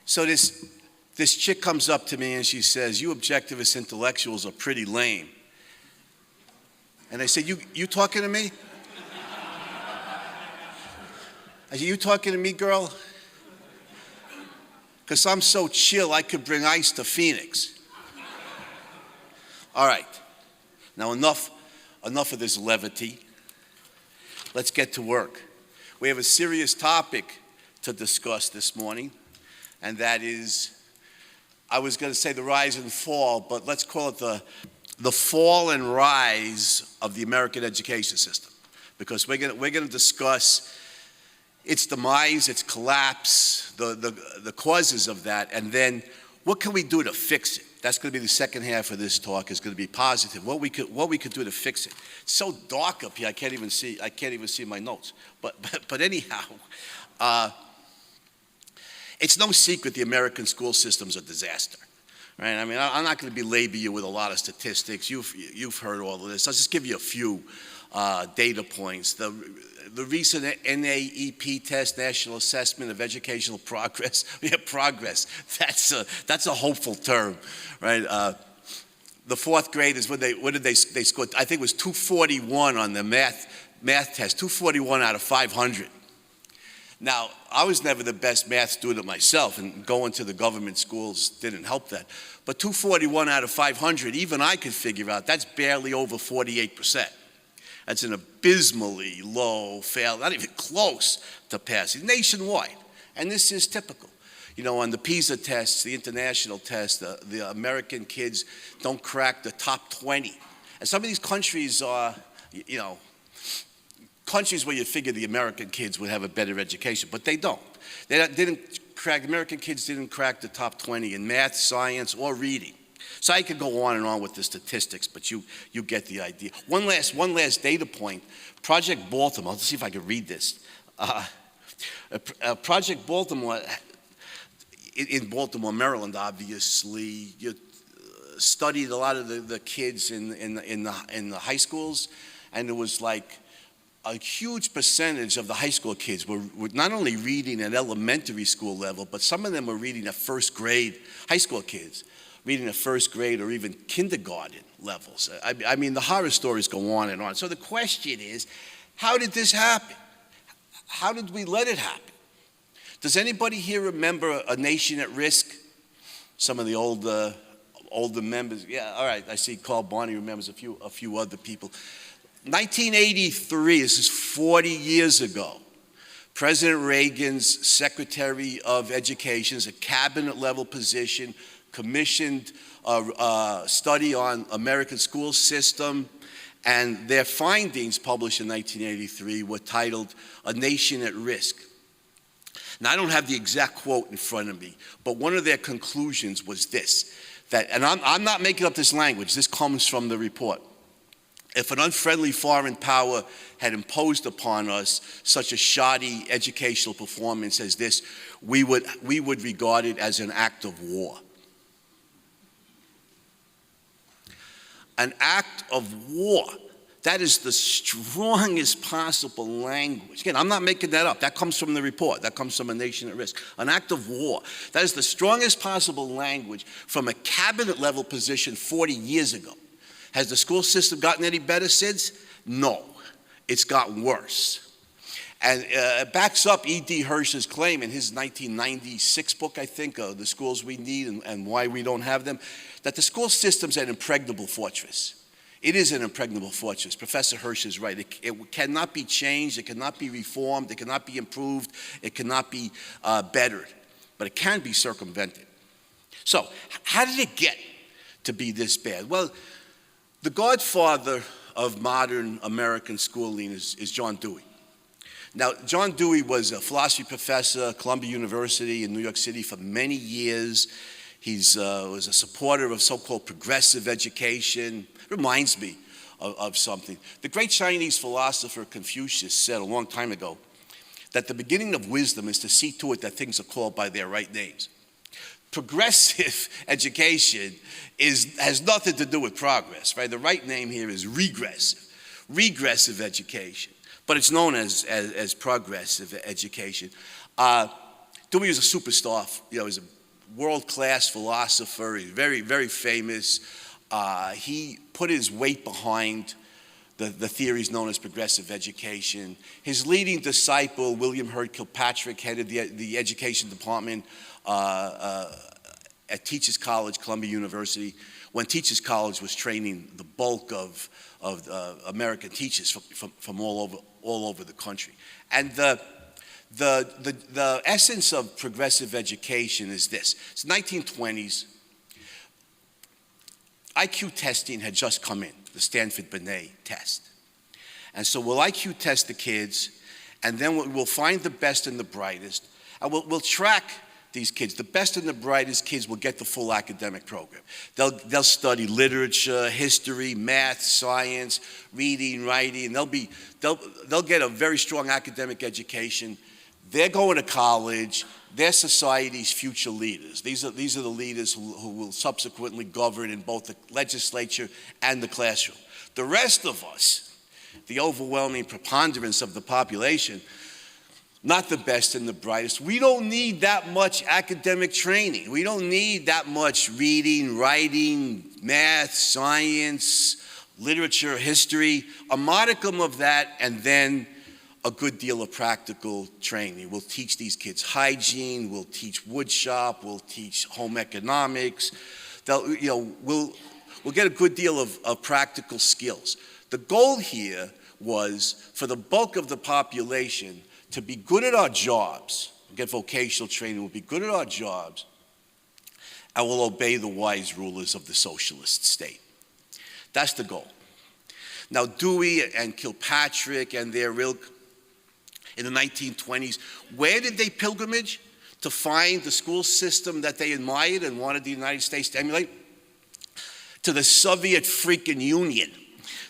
So this chick comes up to me and she says, "You objectivist intellectuals are pretty lame." And I said, "You talking to me?" I said, "You talking to me, girl? Because I'm so chill, I could bring ice to Phoenix." All right, now enough of this levity. Let's get to work. We have a serious topic to discuss this morning, and that is, I was going to say the rise and fall, but let's call it the fall and rise of the American education system, because we're going to discuss its demise, its collapse, the causes of that, and then what can we do to fix it? That's going to be the second half of this talk. Is going to be positive. What we could do to fix it. It's so dark up here. I can't even see my notes. But anyhow, it's no secret the American school system's a disaster, right? I mean, I'm not going to belabor you with a lot of statistics. You've heard all of this. I'll just give you a few data points. The recent NAEP test, National Assessment of Educational Progress. We have progress. That's a hopeful term, right? The fourth graders, what did they score? I think it was 241 on the math test, 241 out of 500. Now, I was never the best math student myself, and going to the government schools didn't help that. But 241 out of 500, even I could figure out, that's barely over 48%. That's an abysmally low fail, not even close to passing, nationwide. And this is typical. You know, on the PISA tests, the international tests, the American kids don't crack the top 20. And some of these countries are, you know, countries where you figure the American kids would have a better education, but they don't. American kids didn't crack the top 20 in math, science, or reading. So I could go on and on with the statistics, but you get the idea. One last data point. Project Baltimore. Let's see if I can read this. Project Baltimore, in Baltimore, Maryland, obviously, you studied a lot of the kids in the high schools, and it was like a huge percentage of the high school kids were not only reading at elementary school level, but some of them were reading at first grade, high school kids, reading at first grade or even kindergarten levels. I mean, the horror stories go on and on. So the question is, how did this happen? How did we let it happen? Does anybody here remember A Nation at Risk? Some of the older members. Yeah, all right, I see Carl Barney remembers a few other people. 1983, this is 40 years ago. President Reagan's Secretary of Education, is a cabinet level position, commissioned a study on American school system, and their findings published in 1983 were titled A Nation at Risk. Now, I don't have the exact quote in front of me, but one of their conclusions was this, that, and I'm not making up this language, this comes from the report. If an unfriendly foreign power had imposed upon us such a shoddy educational performance as this, we would regard it as an act of war. An act of war. That is the strongest possible language. Again, I'm not making that up. That comes from the report. That comes from A Nation at Risk. An act of war. That is the strongest possible language from a cabinet level position 40 years ago. Has the school system gotten any better since? No. It's gotten worse. And it backs up E.D. Hirsch's claim in his 1996 book, I think, The Schools We Need and Why We Don't Have Them, that the school system's an impregnable fortress. It is an impregnable fortress. Professor Hirsch is right. It cannot be changed. It cannot be reformed. It cannot be improved. It cannot be bettered. But it can be circumvented. So how did it get to be this bad? Well, the godfather of modern American schooling is John Dewey. Now, John Dewey was a philosophy professor at Columbia University in New York City for many years. He was a supporter of so-called progressive education. Reminds me of something. The great Chinese philosopher Confucius said a long time ago that the beginning of wisdom is to see to it that things are called by their right names. Progressive education has nothing to do with progress, right? The right name here is regressive education, but it's known as progressive education. Dewey was a superstar. He was a world-class philosopher. He's very, very famous. He put his weight behind the theories known as progressive education. His leading disciple, William Hurt Kilpatrick, headed the education department at Teachers College, Columbia University, when Teachers College was training the bulk of American teachers from all over the country. And the essence of progressive education is this. It's the 1920s. IQ testing had just come in, the Stanford-Binet test. And so we'll IQ test the kids, and then we'll find the best and the brightest, and we'll track these kids. The best and the brightest kids will get the full academic program. They'll study literature, history, math, science, reading, writing. They'll get a very strong academic education. They're going to college. They're society's future leaders. These are the leaders who will subsequently govern in both the legislature and the classroom. The rest of us, the overwhelming preponderance of the population, not the best and the brightest. We don't need that much academic training. We don't need that much reading, writing, math, science, literature, history. A modicum of that, and then a good deal of practical training. We'll teach these kids hygiene, we'll teach wood shop, we'll teach home economics. We'll get a good deal of practical skills. The goal here was for the bulk of the population to be good at our jobs, get vocational training, we'll be good at our jobs, and we'll obey the wise rulers of the socialist state. That's the goal. Now, Dewey and Kilpatrick and their ilk in the 1920s, where did they pilgrimage to find the school system that they admired and wanted the United States to emulate? To the Soviet freaking Union.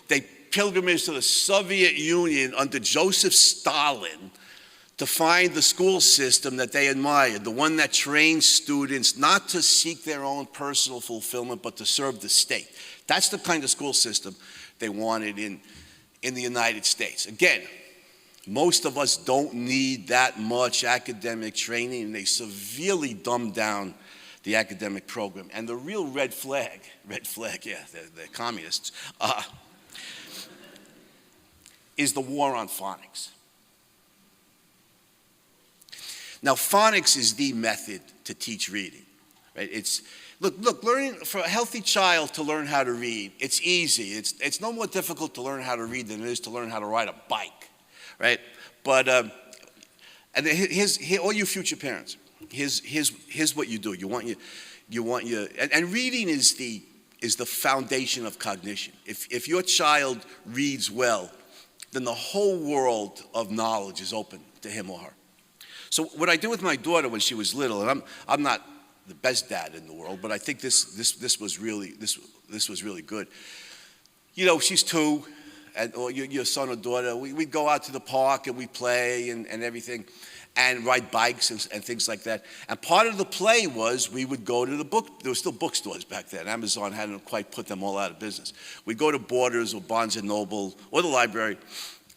They pilgrimaged to the Soviet Union under Joseph Stalin to find the school system that they admired, the one that trained students not to seek their own personal fulfillment, but to serve the state. That's the kind of school system they wanted in the United States. Again, most of us don't need that much academic training, and they severely dumb down the academic program. And the real red flag, yeah, they're communists, is the war on phonics. Now, phonics is the method to teach reading, right? Look, learning for a healthy child to learn how to read, it's easy. It's no more difficult to learn how to read than it is to learn how to ride a bike, right? But and here's all you future parents. Here's what you do. You want your and reading is the foundation of cognition. If your child reads well, then the whole world of knowledge is open to him or her. So what I did with my daughter when she was little, and I'm not the best dad in the world, but I think this was really good. You know, she's 2, or your son or daughter. We'd go out to the park and we'd play and everything, and ride bikes and things like that. And part of the play was we would go to the book. There were still bookstores back then. Amazon hadn't quite put them all out of business. We'd go to Borders or Barnes and Noble or the library,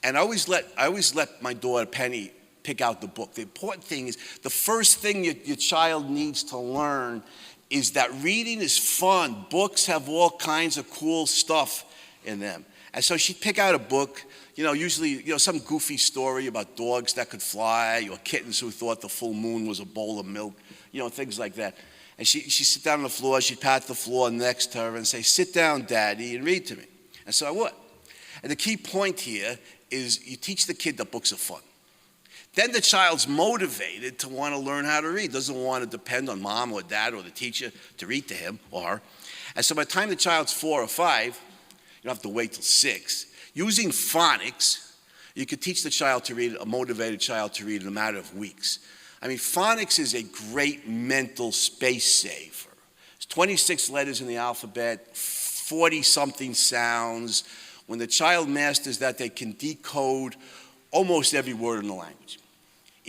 and I always let my daughter Penny pick out the book. The important thing is the first thing your child needs to learn is that reading is fun. Books have all kinds of cool stuff in them. And so she'd pick out a book, usually, some goofy story about dogs that could fly or kittens who thought the full moon was a bowl of milk, things like that. And she'd sit down on the floor, she'd pat the floor next to her and say, "Sit down, Daddy, and read to me." And so I would. And the key point here is you teach the kid that books are fun. Then the child's motivated to want to learn how to read, doesn't want to depend on mom or dad or the teacher to read to him or her. And so by the time the child's 4 or 5, you don't have to wait till 6. Using phonics, you could teach the child to read, a motivated child to read in a matter of weeks. I mean, phonics is a great mental space saver. It's 26 letters in the alphabet, 40-something sounds. When the child masters that, they can decode almost every word in the language.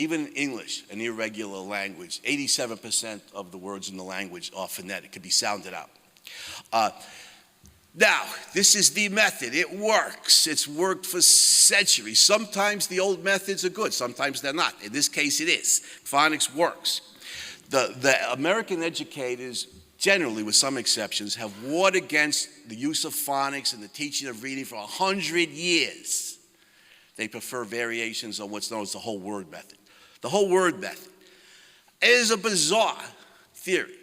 Even English, an irregular language, 87% of the words in the language are phonetic, could be sounded out. Now, this is the method. It works. It's worked for centuries. Sometimes the old methods are good. Sometimes they're not. In this case, it is. Phonics works. The American educators, generally, with some exceptions, have warred against the use of phonics and the teaching of reading for 100 years. They prefer variations on what's known as the whole word method. The whole word method is a bizarre theory.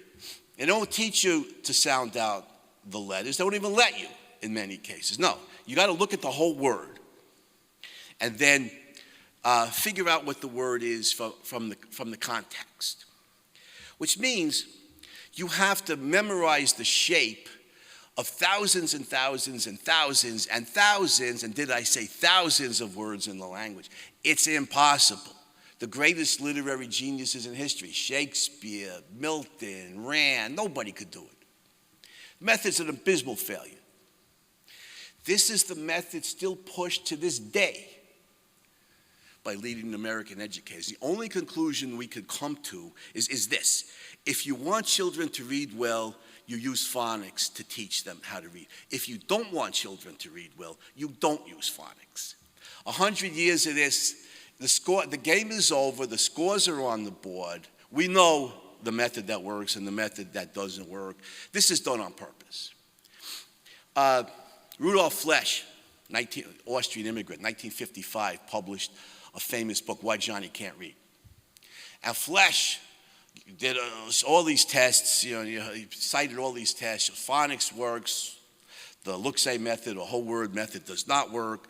They don't teach you to sound out the letters. They don't even let you in many cases. No, you got to look at the whole word and then figure out what the word is from the context, which means you have to memorize the shape of thousands and thousands and thousands and thousands, and did I say thousands of words in the language? It's impossible. The greatest literary geniuses in history, Shakespeare, Milton, Rand, nobody could do it. The method's an abysmal failure. This is the method still pushed to this day by leading American educators. The only conclusion we could come to is this. If you want children to read well, you use phonics to teach them how to read. If you don't want children to read well, you don't use phonics. 100 years of this, the game is over, the scores are on the board. We know the method that works and the method that doesn't work. This is done on purpose. Rudolf Flesch, Austrian immigrant, 1955, published a famous book, Why Johnny Can't Read. And Flesch did all these tests, he cited all these tests. Phonics works, the look-say method or whole word method does not work.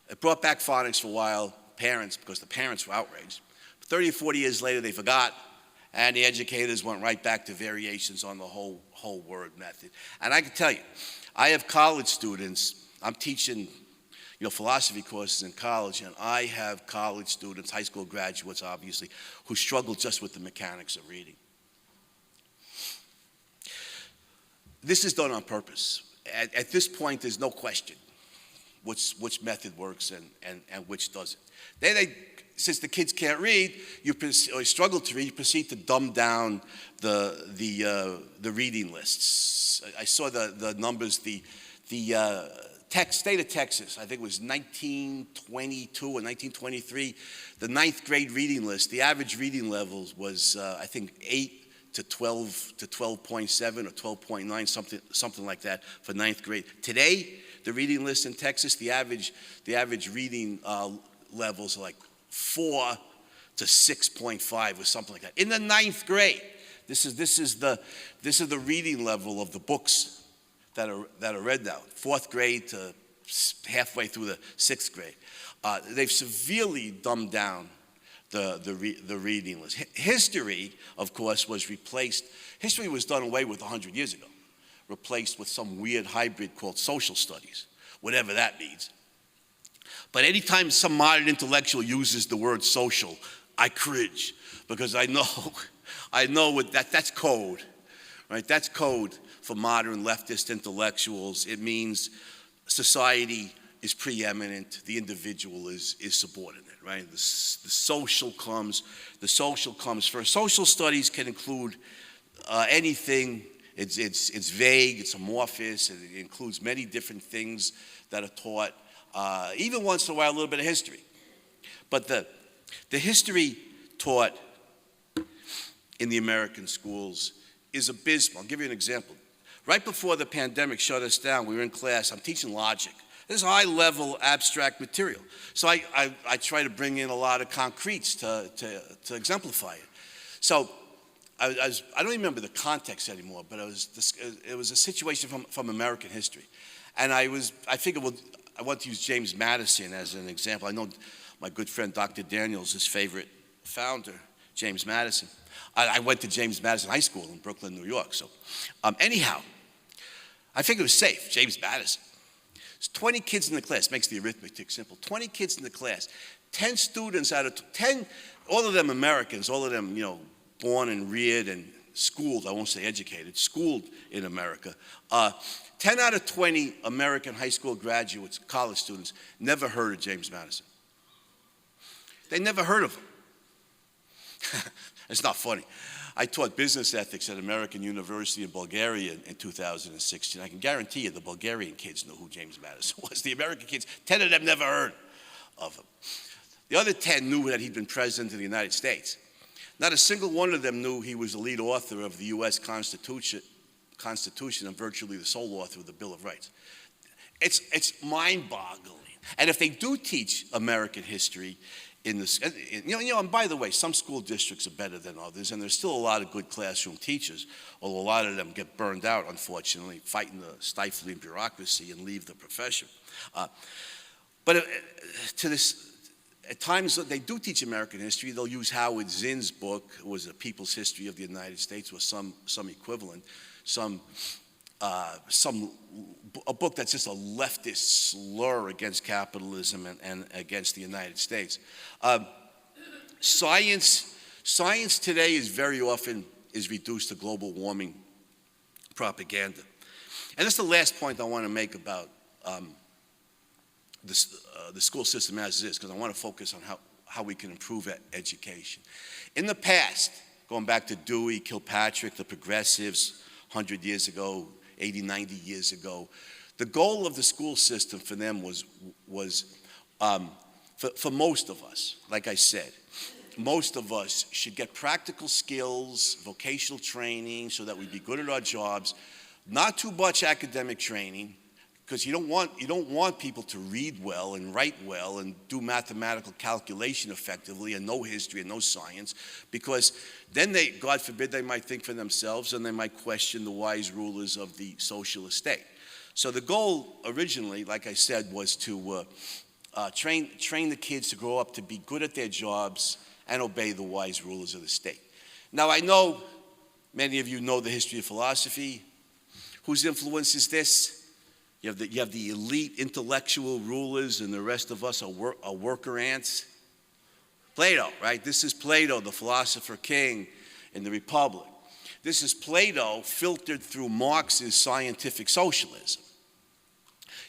It brought back phonics for a while, because the parents were outraged. 30 or 40 years later, they forgot, and the educators went right back to variations on the whole word method. And I can tell you, I have college students, I'm teaching philosophy courses in college, and I have college students, high school graduates obviously, who struggle just with the mechanics of reading. This is done on purpose. At this point, there's no question which method works and which doesn't. Since the kids can't read, or struggle to read, you proceed to dumb down the reading lists. I saw the numbers, the state of Texas, I think it was 1922 or 1923, the ninth grade reading list, the average reading levels was, I think, 8 to 12 to 12.7 or 12.9, something like that for ninth grade. Today, the reading list in Texas, the average reading levels are like 4 to 6.5 or something like that. In the ninth grade, this is the reading level of the books that are read now. Fourth grade to halfway through the sixth grade. They've severely dumbed down the reading list. History, of course, was replaced. History was done away with 100 years ago, replaced with some weird hybrid called social studies, whatever that means. But anytime some modern intellectual uses the word social, I cringe, because I know that's code, right? That's code for modern leftist intellectuals. It means society is preeminent, the individual is subordinate, right? The social comes first. Social studies can include anything. It's vague, it's amorphous, it includes many different things that are taught, even once in a while a little bit of history. But the history taught in the American schools is abysmal. I'll give you an example. Right before the pandemic shut us down, we were in class, I'm teaching logic. This is high-level abstract material. So I try to bring in a lot of concretes to exemplify it. So I don't even remember the context anymore, but it was a situation from American history. And I figured, well, I want to use James Madison as an example. I know my good friend Dr. Daniels, his favorite founder, James Madison. I went to James Madison High School in Brooklyn, New York. So anyhow, I figured it was safe, James Madison. There's 20 kids in the class, makes the arithmetic simple. 20 kids in the class, 10 students out of 10, all of them Americans, all of them, born and reared and schooled, I won't say educated, schooled in America. 10 out of 20 American high school graduates, college students, never heard of James Madison. They never heard of him. It's not funny. I taught business ethics at American University in Bulgaria in 2016. I can guarantee you the Bulgarian kids knew who James Madison was. The American kids, 10 of them never heard of him. The other 10 knew that he'd been president of the United States. Not a single one of them knew he was the lead author of the U.S. Constitution and virtually the sole author of the Bill of Rights. It's mind-boggling. And if they do teach American history in this, and by the way, some school districts are better than others, and there's still a lot of good classroom teachers, although a lot of them get burned out, unfortunately, fighting the stifling bureaucracy and leave the profession. But at times they do teach American history. They'll use Howard Zinn's book, it was A People's History of the United States, or some equivalent, a book that's just a leftist slur against capitalism and against the United States. Science today is very often reduced to global warming propaganda. And that's the last point I want to make about the school system as it is, because I want to focus on how we can improve education. In the past, going back to Dewey, Kilpatrick, the progressives, 100 years ago, 80, 90 years ago, the goal of the school system for them was for most of us, like I said, most of us should get practical skills, vocational training, so that we'd be good at our jobs, not too much academic training, because you don't want people to read well and write well and do mathematical calculation effectively and know history and know science, because then they, God forbid, they might think for themselves and they might question the wise rulers of the socialist state. So the goal originally, like I said, was to train the kids to grow up to be good at their jobs and obey the wise rulers of the state. Now I know many of you know the history of philosophy. Whose influence is this? You have the elite intellectual rulers, and the rest of us are worker ants. Plato, right? This is Plato, the philosopher king in the Republic. This is Plato filtered through Marx's scientific socialism.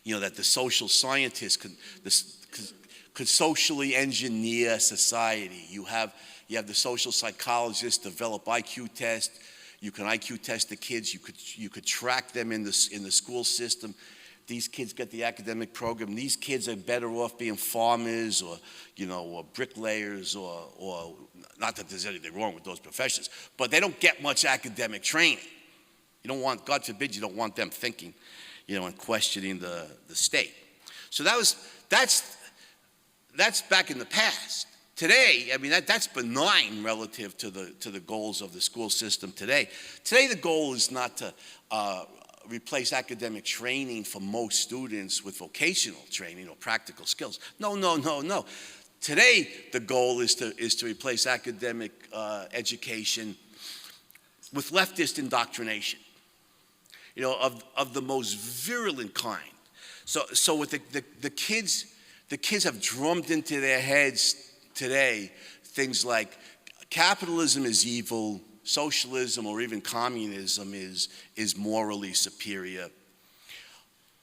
You know, that the social scientists could socially engineer society. You have the social psychologists develop IQ tests. You can IQ test the kids. You could track them in the school system. These kids get the academic program. These kids are better off being farmers or bricklayers or not that there's anything wrong with those professions, but they don't get much academic training. You don't want, God forbid, you don't want them thinking, and questioning the state. So that's back in the past. Today, I mean, that's benign relative to the goals of the school system today. Today, the goal is not to replace academic training for most students with vocational training or practical skills. No. Today, the goal is to replace academic education with leftist indoctrination, of the most virulent kind. So with the kids have drummed into their heads today things like capitalism is evil, socialism or even communism is morally superior.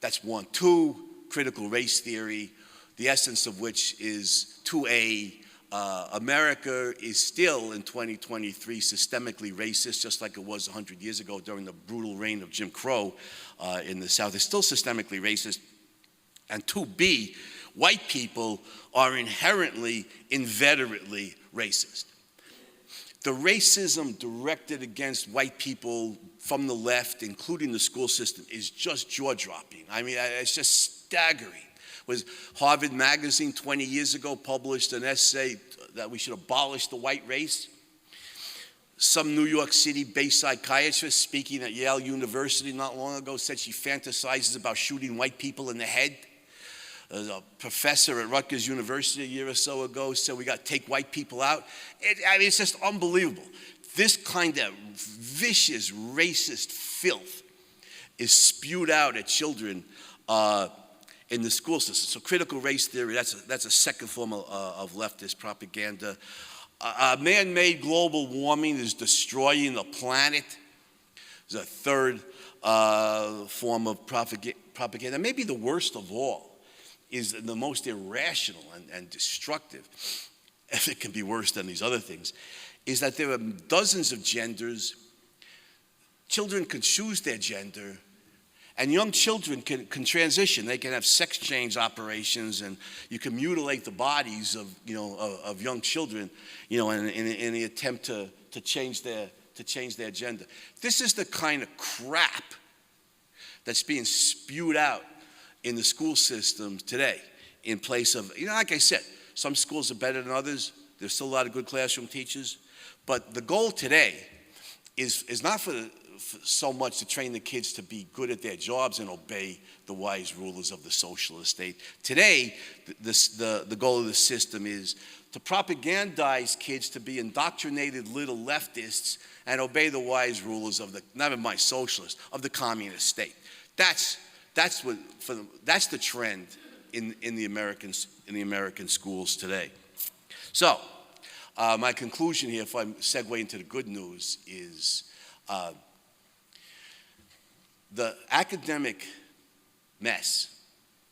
That's one. Two, critical race theory, the essence of which is 2A, America is still in 2023 systemically racist, just like it was 100 years ago during the brutal reign of Jim Crow in the South. It's still systemically racist. And 2B, white people are inherently, inveterately racist. The racism directed against white people from the left, including the school system, is just jaw-dropping. I mean, it's just staggering. Was Harvard Magazine 20 years ago published an essay that we should abolish the white race? Some New York City-based psychiatrist speaking at Yale University not long ago said she fantasizes about shooting white people in the head. A professor at Rutgers University a year or so ago said we got to take white people out. It's just unbelievable. This kind of vicious, racist filth is spewed out at children in the school system. So critical race theory, that's a second form of leftist propaganda. Man-made global warming is destroying the planet. There's a third form of propaganda. Maybe the worst of all is the most irrational and destructive, if it can be worse than these other things, is that there are dozens of genders. Children can choose their gender, and young children can transition. They can have sex change operations, and you can mutilate the bodies of of young children, in the attempt to change their gender. This is the kind of crap that's being spewed out in the school system today. In place of, like I said, some schools are better than others. There's still a lot of good classroom teachers, but the goal today is not for so much to train the kids to be good at their jobs and obey the wise rulers of the socialist state. Today, the goal of the system is to propagandize kids to be indoctrinated little leftists and obey the wise rulers of never mind socialists, of the communist state. That's the trend in the American schools today. So, my conclusion here, if I segue into the good news, is the academic mess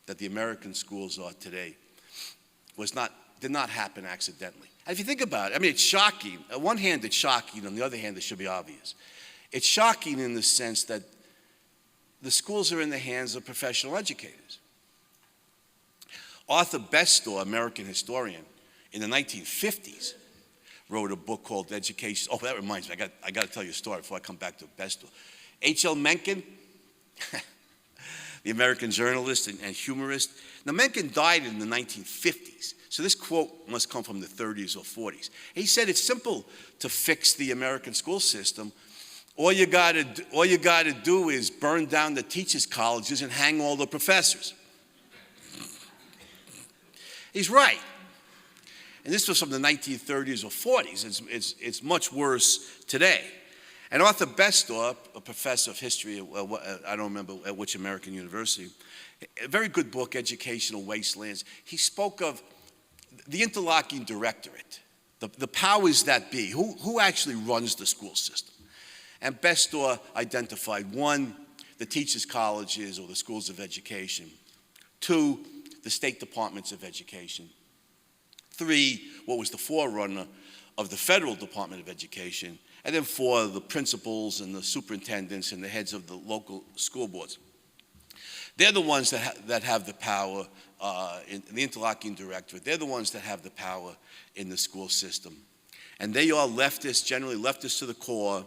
that the American schools are today did not happen accidentally. And if you think about it, it's shocking. On one hand, it's shocking. On the other hand, it should be obvious. It's shocking in the sense that the schools are in the hands of professional educators. Arthur Bestor, American historian, in the 1950s, wrote a book called Education. Oh, that reminds me, I got to tell you a story before I come back to Bestor. H.L. Mencken, the American journalist and humorist. Now, Mencken died in the 1950s, so this quote must come from the 30s or 40s. He said, it's simple to fix the American school system. All you got to do is burn down the teachers' colleges and hang all the professors. He's right. And this was from the 1930s or 40s. It's much worse today. And Arthur Bestor, a professor of history, I don't remember at which American university, a very good book, Educational Wastelands. He spoke of the interlocking directorate, the powers that be, who actually runs the school system. And Bestor identified 1, the teachers' colleges or the schools of education; 2, the state departments of education; 3, what was the forerunner of the federal Department of Education; and then 4, the principals and the superintendents and the heads of the local school boards. They're the ones that have the power in the interlocking directorate. They're the ones that have the power in the school system. And they are leftists, generally leftists to the core,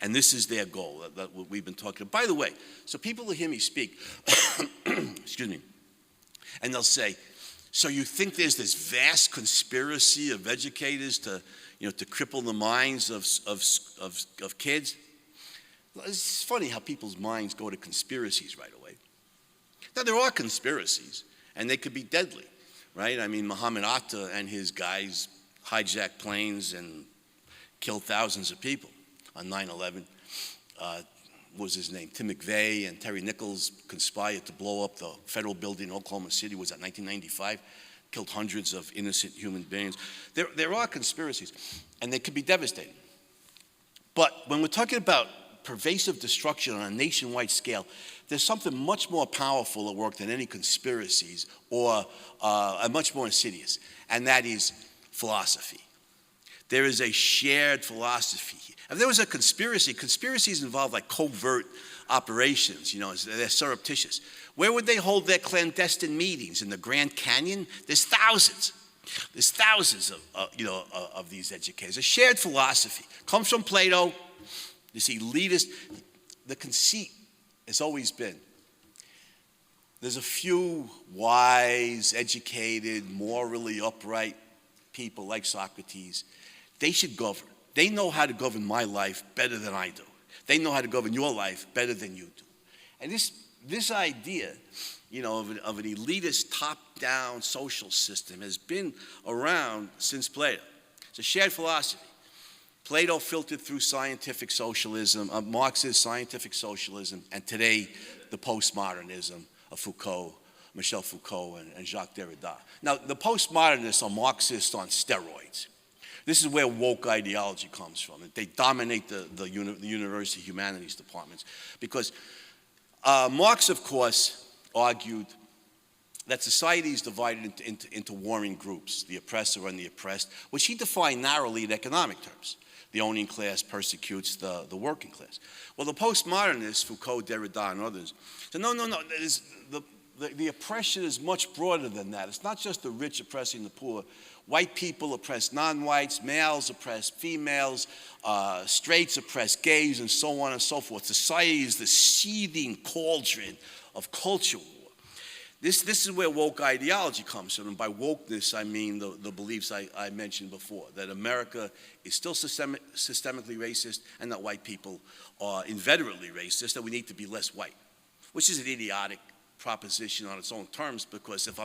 and this is their goal, that what we've been talking about. By the way, so people will hear me speak, excuse me, and they'll say, so you think there's this vast conspiracy of educators to cripple the minds of kids? It's funny how people's minds go to conspiracies right away. Now, there are conspiracies, and they could be deadly, right? Muhammad Atta and his guys hijacked planes and killed thousands of people on 9/11. What was his name? Tim McVeigh and Terry Nichols conspired to blow up the federal building in Oklahoma City. Was that 1995? Killed hundreds of innocent human beings. There are conspiracies, and they could be devastating. But when we're talking about pervasive destruction on a nationwide scale, there's something much more powerful at work than any conspiracies, or much more insidious, and that is philosophy. There is a shared philosophy. If there was a conspiracy, conspiracies involve like covert operations, they're surreptitious. Where would they hold their clandestine meetings? In the Grand Canyon? There's thousands of these educators. A shared philosophy comes from Plato. This elitist, the conceit has always been, there's a few wise, educated, morally upright people like Socrates. They should govern. They know how to govern my life better than I do. They know how to govern your life better than you do. And this idea, of an elitist, top-down social system has been around since Plato. It's a shared philosophy. Plato filtered through scientific socialism, Marxist scientific socialism, and today the postmodernism of Foucault, Michel Foucault, and Jacques Derrida. Now, the postmodernists are Marxists on steroids. This is where woke ideology comes from. They dominate the university humanities departments. Because Marx, of course, argued that society is divided into warring groups, the oppressor and the oppressed, which he defined narrowly in economic terms. The owning class persecutes the working class. Well, the postmodernists, Foucault, Derrida, and others, said, no, the oppression is much broader than that. It's not just the rich oppressing the poor. White people oppress non-whites, males oppress females, straights oppress gays, and so on and so forth. Society is the seething cauldron of culture war. This is where woke ideology comes from, and by wokeness I mean the beliefs I mentioned before, that America is still systemically racist and that white people are inveterately racist, that we need to be less white, which is an idiotic proposition on its own terms, because if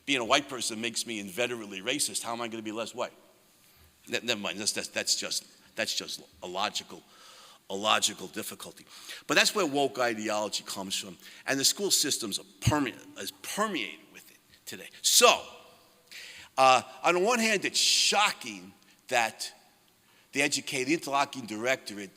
being a white person makes me inveterately racist, how am I going to be less white? Never mind, that's just a logical difficulty. But that's where woke ideology comes from, and the school systems are permeated with it today. So, on the one hand, it's shocking that the interlocking directorate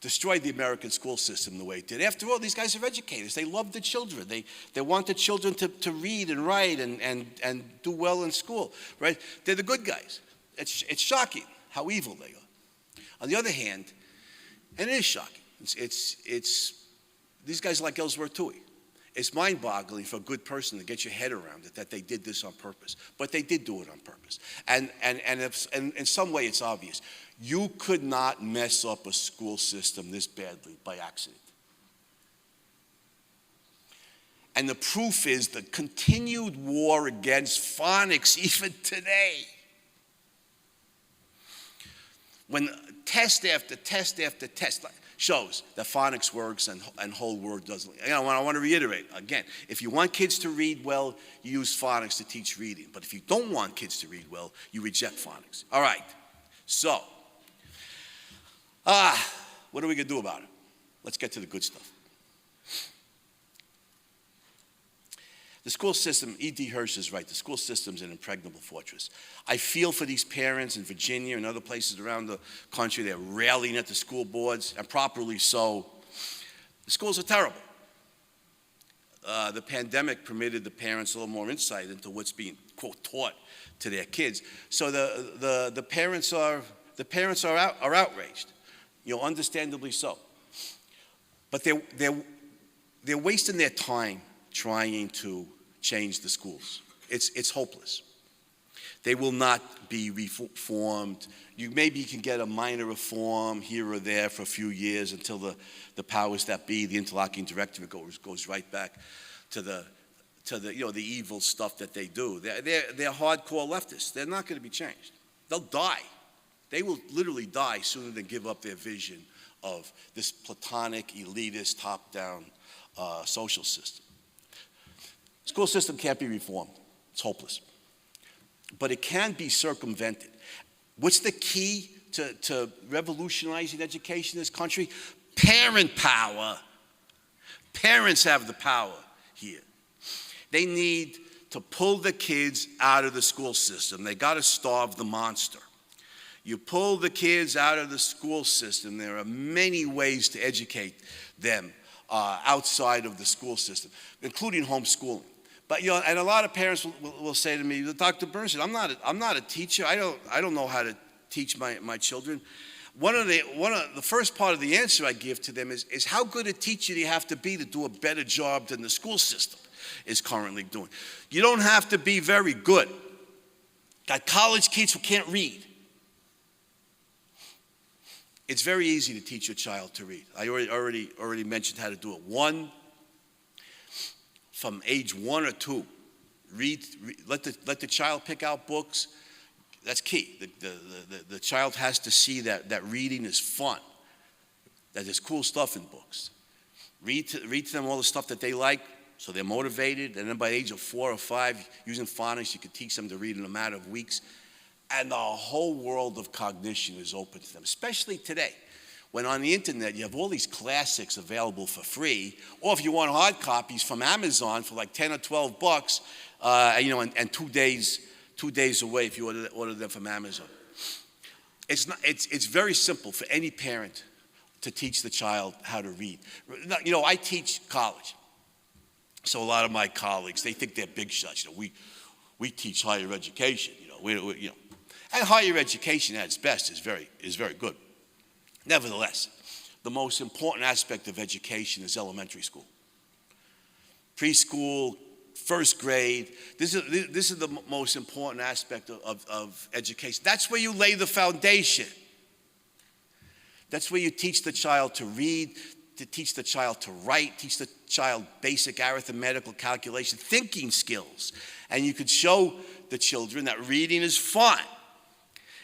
destroyed the American school system the way it did. After all, these guys are educators. They love the children. They want the children to read and write and do well in school, right? They're the good guys. It's shocking how evil they are. On the other hand, and it is shocking, it's these guys like Ellsworth Toohey. It's mind-boggling for a good person to get your head around it that they did this on purpose. But they did do it on purpose. And in some way it's obvious. You could not mess up a school system this badly by accident. And the proof is the continued war against phonics even today. When test after test after test shows that phonics works and whole word doesn't. I want to reiterate, again, if you want kids to read well, you use phonics to teach reading. But if you don't want kids to read well, you reject phonics. All right, so, what are we going to do about it? Let's get to the good stuff. The school system, E.D. Hirsch is right, the school system's an impregnable fortress. I feel for these parents in Virginia and other places around the country. They're railing at the school boards, and properly so. The schools are terrible. The pandemic permitted the parents a little more insight into what's being, quote, taught to their kids. So the parents are outraged, understandably so. But they're wasting their time trying to change the schools. It's hopeless. They will not be reformed. Maybe you can get a minor reform here or there for a few years until the powers that be, the interlocking directorate, goes right back to the evil stuff that they do. They're hardcore leftists. They're not going to be changed. They'll die. They will literally die sooner than give up their vision of this platonic, elitist, top-down social system. School system can't be reformed. It's hopeless. But it can be circumvented. What's the key to revolutionizing education in this country? Parent power. Parents have the power here. They need to pull the kids out of the school system. They got to starve the monster. You pull the kids out of the school system, there are many ways to educate them outside of the school system, including homeschooling. But and a lot of parents will say to me, Dr. Bernstein, I'm not a teacher. I don't know how to teach my children. One of the first part of the answer I give to them is how good a teacher do you have to be to do a better job than the school system is currently doing? You don't have to be very good. Got college kids who can't read. It's very easy to teach your child to read. I already mentioned how to do it. From age 1 or 2, let the child pick out books. That's key. The child has to see that reading is fun, that there's cool stuff in books. Read to them all the stuff that they like, so they're motivated. And then by the age of 4 or 5, using phonics, you can teach them to read in a matter of weeks. And the whole world of cognition is open to them, especially today, when on the internet you have all these classics available for free, or if you want hard copies from Amazon for like 10 or 12 bucks, and 2 days away if you order them from Amazon. It's very simple for any parent to teach the child how to read. I teach college. So a lot of my colleagues, they think they're big shots. We teach higher education. And higher education at its best is very good. Nevertheless, the most important aspect of education is elementary school. Preschool, first grade, this is the most important aspect of education. That's where you lay the foundation. That's where you teach the child to read, to teach the child to write, teach the child basic arithmetical calculation, thinking skills. And you could show the children that reading is fun.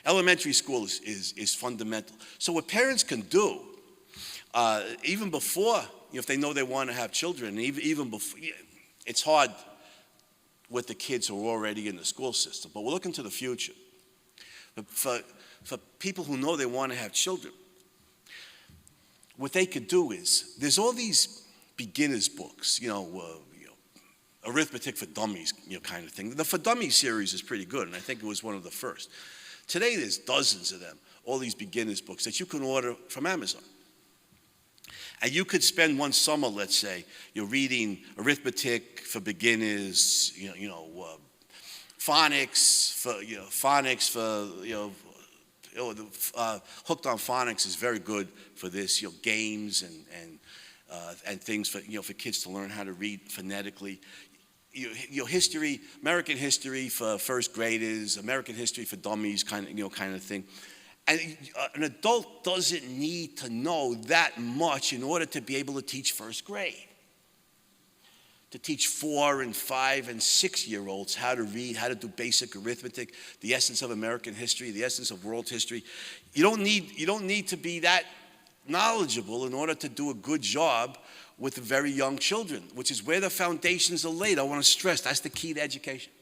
Elementary school is fundamental. So what parents can do, even before, if they know they want to have children, even before, it's hard with the kids who are already in the school system, but we're looking to the future. For people who know they want to have children, what they could do is, there's all these beginners books, arithmetic for dummies, kind of thing. The For Dummies series is pretty good, and I think it was one of the first. Today, there's dozens of them, all these beginners books that you can order from Amazon. And you could spend one summer, let's say, reading arithmetic for beginners, phonics for Hooked on Phonics is very good for this, games and things for kids to learn how to read phonetically. History, American history for first graders, American history for dummies, kind of thing. And an adult doesn't need to know that much in order to be able to teach first grade. To teach 4 and 5 and 6-year-olds how to read, how to do basic arithmetic, the essence of American history, the essence of world history. You don't need to be that knowledgeable in order to do a good job with very young children, which is where the foundations are laid. I want to stress that's the key to education,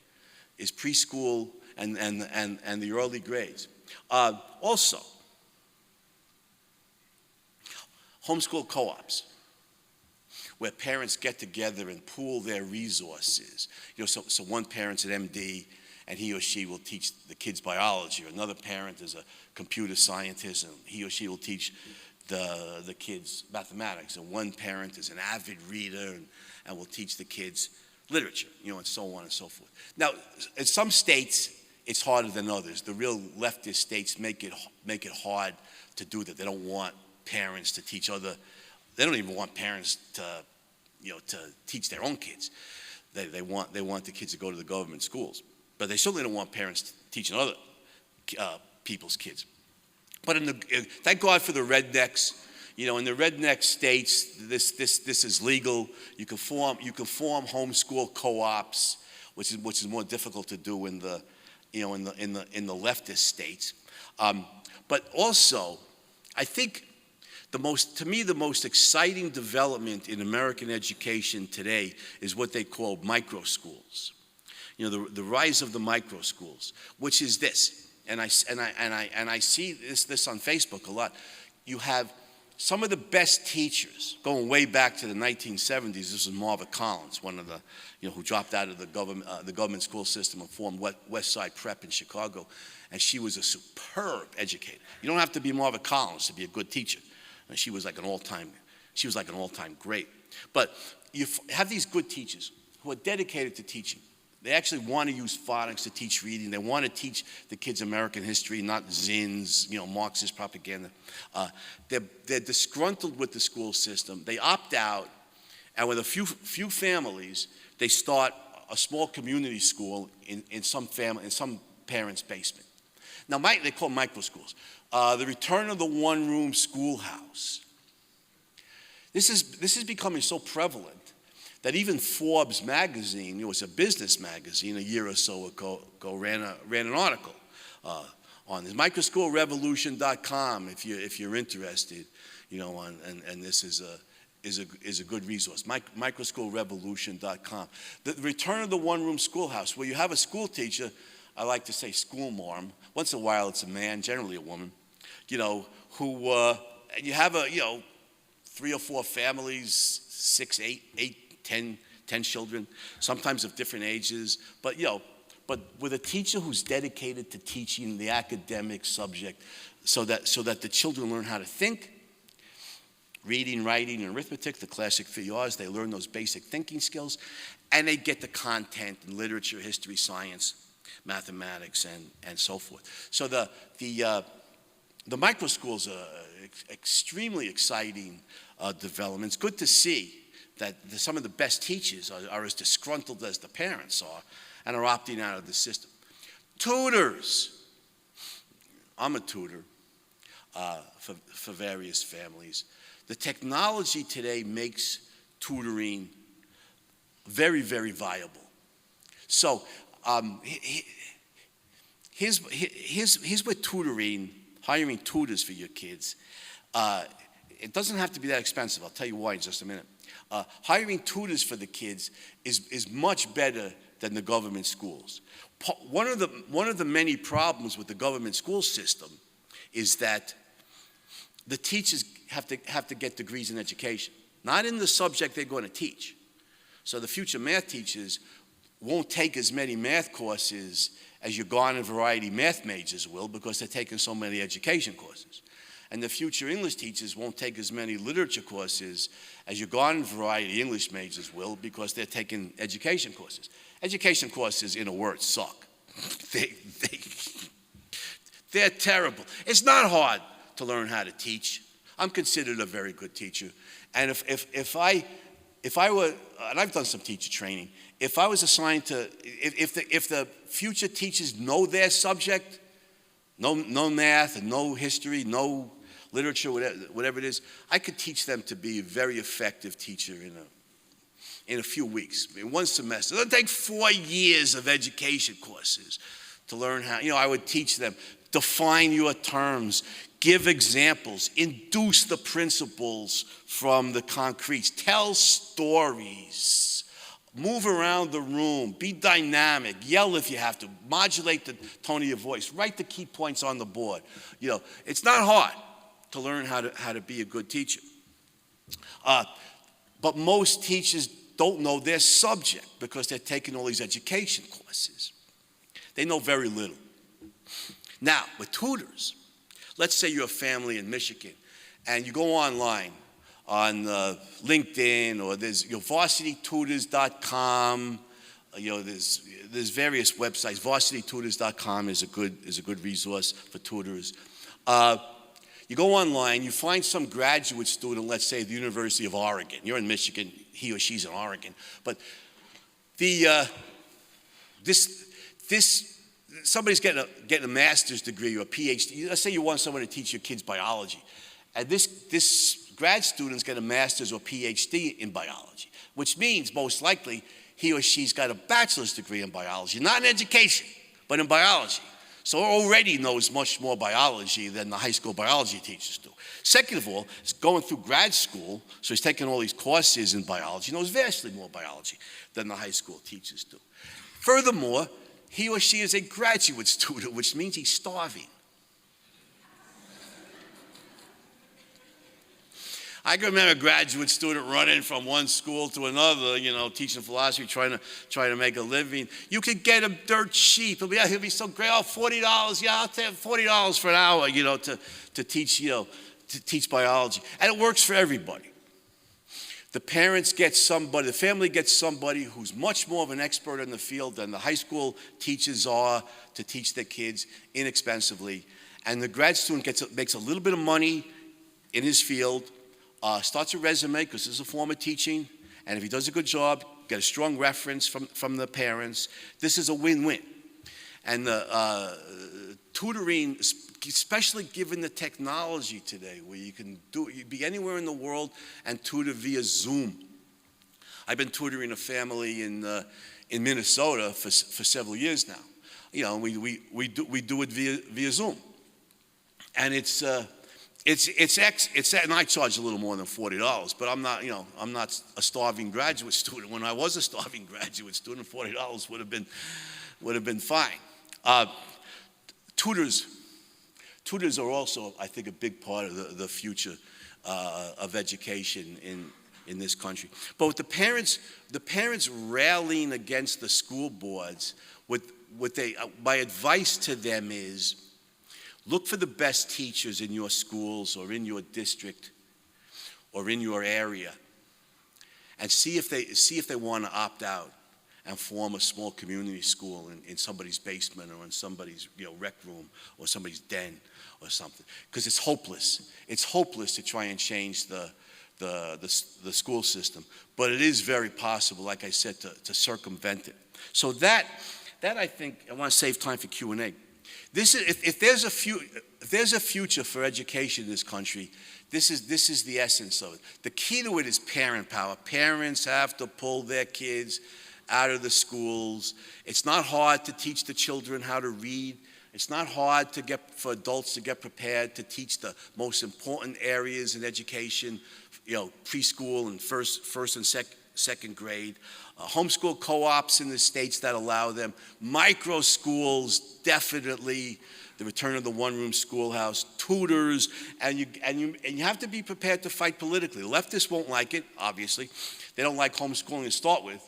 is preschool and the early grades. Also, homeschool co-ops, where parents get together and pool their resources. So one parent's an MD, and he or she will teach the kids biology, or another parent is a computer scientist, and he or she will teach the kids mathematics, and one parent is an avid reader and will teach the kids literature, and so on and so forth. Now, in some states, it's harder than others. The real leftist states make it hard to do that. They don't want parents to teach they don't even want parents to teach their own kids. They want the kids to go to the government schools. But they certainly don't want parents teaching other people's kids. But thank God for the rednecks. In the redneck states, this is legal. You can form homeschool co-ops, which is more difficult to do in the leftist states. But also, I think the most exciting development in American education today is what they call micro schools. The rise of the micro schools, which is this. And I see this on Facebook a lot. You have some of the best teachers, going way back to the 1970s. This was Marva Collins, one of the, who dropped out of the government school system and formed West Side Prep in Chicago, and she was a superb educator. You don't have to be Marva Collins to be a good teacher. She was like an all-time great. But you have these good teachers who are dedicated to teaching. They actually want to use phonics to teach reading. They want to teach the kids American history, not Zinn's, Marxist propaganda. They're disgruntled with the school system. They opt out, and with a few families, they start a small community school in some parent's basement. Now, they call micro schools. The return of the one-room schoolhouse. This is becoming so prevalent that even Forbes magazine, it was a business magazine a year or so ago ran an article on this. Microschoolrevolution.com, if you're interested, and this is a good resource. Microschoolrevolution.com. The return of the one-room schoolhouse, where you have a school teacher, I like to say school marm. Once in a while, it's a man, generally a woman, who and you have 3 or 4 families, 6, 8, 10 children, sometimes of different ages, but with a teacher who's dedicated to teaching the academic subject so that the children learn how to think, reading, writing, and arithmetic, the classic 3 R's. They learn those basic thinking skills, and they get the content in literature, history, science, mathematics, and so forth. So the micro schools are extremely exciting developments. Good to see that some of the best teachers are as disgruntled as the parents are and are opting out of the system. Tutors. I'm a tutor for various families. The technology today makes tutoring very, very viable. So here's what tutoring, hiring tutors for your kids, it doesn't have to be that expensive. I'll tell you why in just a minute. Hiring tutors for the kids is much better than the government schools. One of the many problems with the government school system is that the teachers have to get degrees in education, not in the subject they're going to teach. So the future math teachers won't take as many math courses as your garden variety math majors will, because they're taking so many education courses. And the future English teachers won't take as many literature courses as your garden variety English majors will, because they're taking education courses. Education courses, in a word, suck. They're terrible. It's not hard to learn how to teach. I'm considered a very good teacher. And if I were, and I've done some teacher training, if I was assigned to, if the future teachers know their subject, no math and no history, no literature, whatever it is, I could teach them to be a very effective teacher in a few weeks, in one semester. It'll take 4 years of education courses to learn how, I would teach them, define your terms, give examples, induce the principles from the concretes, tell stories, move around the room, be dynamic, yell if you have to, modulate the tone of your voice, write the key points on the board. It's not hard to learn how to be a good teacher. But most teachers don't know their subject because they're taking all these education courses. They know very little. Now, with tutors, let's say you're a family in Michigan and you go online on LinkedIn, or there's varsitytutors.com. There's various websites. Varsitytutors.com is a good resource for tutors. You go online, you find some graduate student, let's say the University of Oregon. You're in Michigan, he or she's in Oregon. But somebody's getting a master's degree or a PhD. Let's say you want someone to teach your kids biology. And this grad student's got a master's or PhD in biology, which means most likely he or she's got a bachelor's degree in biology, not in education, but in biology. So already knows much more biology than the high school biology teachers do. Second of all, he's going through grad school, so he's taking all these courses in biology, knows vastly more biology than the high school teachers do. Furthermore, he or she is a graduate student, which means he's starving. I can remember a graduate student running from one school to another, teaching philosophy, trying to make a living. You could get him dirt cheap. He'll be so great. Oh, $40. Yeah, I'll take $40 for an hour, to teach biology. And it works for everybody. The family gets somebody who's much more of an expert in the field than the high school teachers are to teach their kids inexpensively. And the grad student makes a little bit of money in his field, starts a resume because this is a form of teaching, and if he does a good job, get a strong reference from the parents. This is a win-win. And tutoring, especially given the technology today, where you can be anywhere in the world and tutor via Zoom. I've been tutoring a family in Minnesota for several years now. We do it via Zoom, and it's and I charge a little more than $40, but I'm not a starving graduate student. When I was a starving graduate student, $40 would have been fine. Tutors are also, I think, a big part of the future of education in this country. But with the parents rallying against the school boards, my advice to them is, look for the best teachers in your schools or in your district. or in your area, and see if they want to opt out and form a small community school in somebody's basement or in somebody's rec room or somebody's den or something. Because it's hopeless. It's hopeless to try and change the school system. But it is very possible, like I said, to circumvent it. So that I think, I want to save time for Q&A. This is, if there's a future for education in this country, this is the essence of it. The key to it is parent power. Parents have to pull their kids out of the schools. It's not hard to teach the children how to read. It's not hard for adults to get prepared to teach the most important areas in education, preschool and first and second grade. Homeschool co-ops in the states that allow them. Micro schools, definitely. The return of the one-room schoolhouse, tutors, and you have to be prepared to fight politically. The leftists won't like it, obviously. They don't like homeschooling to start with.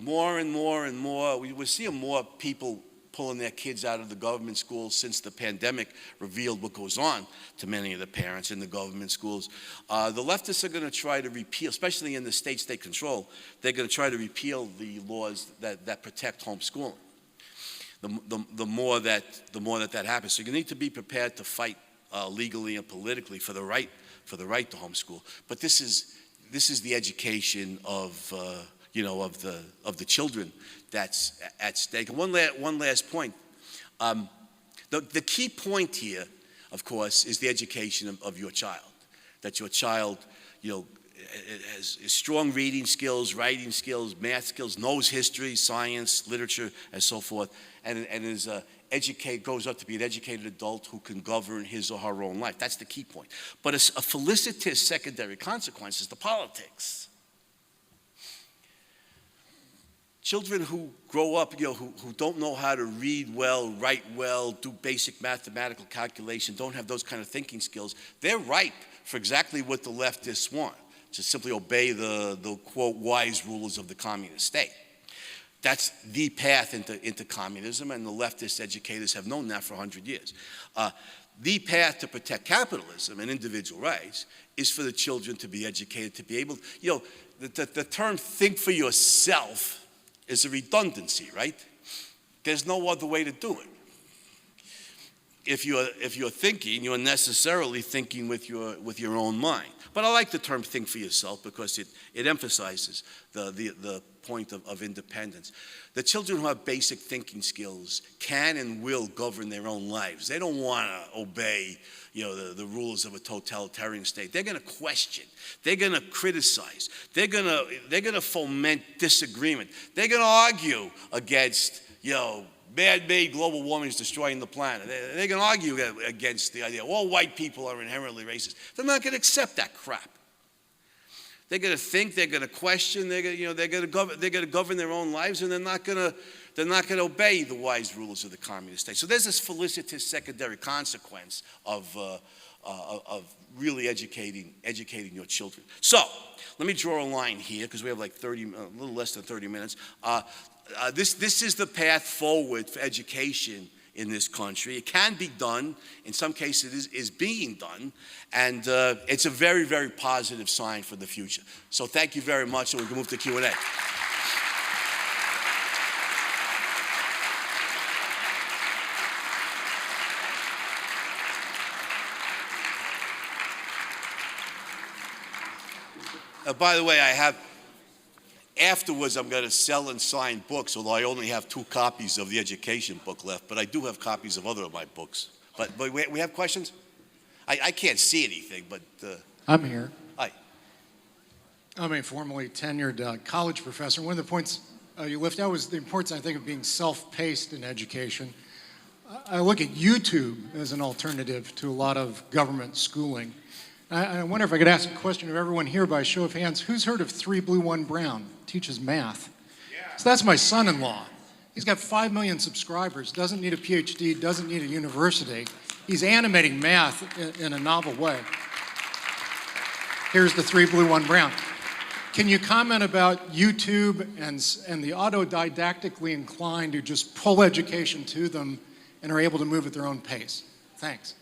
More and more and more, we're seeing more people pulling their kids out of the government schools since the pandemic revealed what goes on to many of the parents in the government schools. The leftists are going to try to repeal, especially in the states they control, they're going to try to repeal the laws that protect homeschooling. The more that happens. So you need to be prepared to fight legally and politically for the right to homeschool. But this is the education of the children that's at stake. And one last point. The key point here, of course, is the education of your child. That your child, has strong reading skills, writing skills, math skills, knows history, science, literature, and so forth, and is grows up to be an educated adult who can govern his or her own life. That's the key point. But a felicitous secondary consequence is the politics. Children who grow up, who don't know how to read well, write well, do basic mathematical calculation, don't have those kind of thinking skills, they're ripe for exactly what the leftists want, to simply obey the quote, wise rulers of the communist state. That's the path into communism, and the leftist educators have known that for 100 years. The path to protect capitalism and individual rights is for the children to be educated, to be able, the term think for yourself is a redundancy, right? There's no other way to do it. If you're thinking, you're necessarily thinking with your own mind. But I like the term think for yourself because it emphasizes the point of independence. The children who have basic thinking skills can and will govern their own lives. They don't want to obey the rules of a totalitarian state. They're going to question. They're going to criticize. They're going to foment disagreement. They're going to argue against man-made global warming is destroying the planet. They're going to argue against the idea all white people are inherently racist. They're not going to accept that crap. They're going to think. They're going to question. They're going to govern their own lives, and they're not going to obey the wise rulers of the communist state. So there's this felicitous secondary consequence of really educating your children. So let me draw a line here because we have like a little less than 30 minutes. This is the path forward for education in this country. It can be done. In some cases, it is being done. And it's a very, very positive sign for the future. So thank you very much, and we can move to Q&A. By the way, afterwards, I'm going to sell and sign books, although I only have 2 copies of the education book left, but I do have copies of other of my books. But we have questions? I can't see anything, but... I'm here. Hi. I'm a formerly tenured college professor. One of the points you lift out was the importance, I think, of being self-paced in education. I look at YouTube as an alternative to a lot of government schooling. I wonder if I could ask a question of everyone here by show of hands. Who's heard of 3 Blue 1 Brown? Teaches math. Yeah. So that's my son-in-law. He's got 5 million subscribers, doesn't need a PhD, doesn't need a university. He's animating math in a novel way. Here's the 3 Blue 1 Brown. Can you comment about YouTube and the autodidactically inclined who just pull education to them and are able to move at their own pace? Thanks.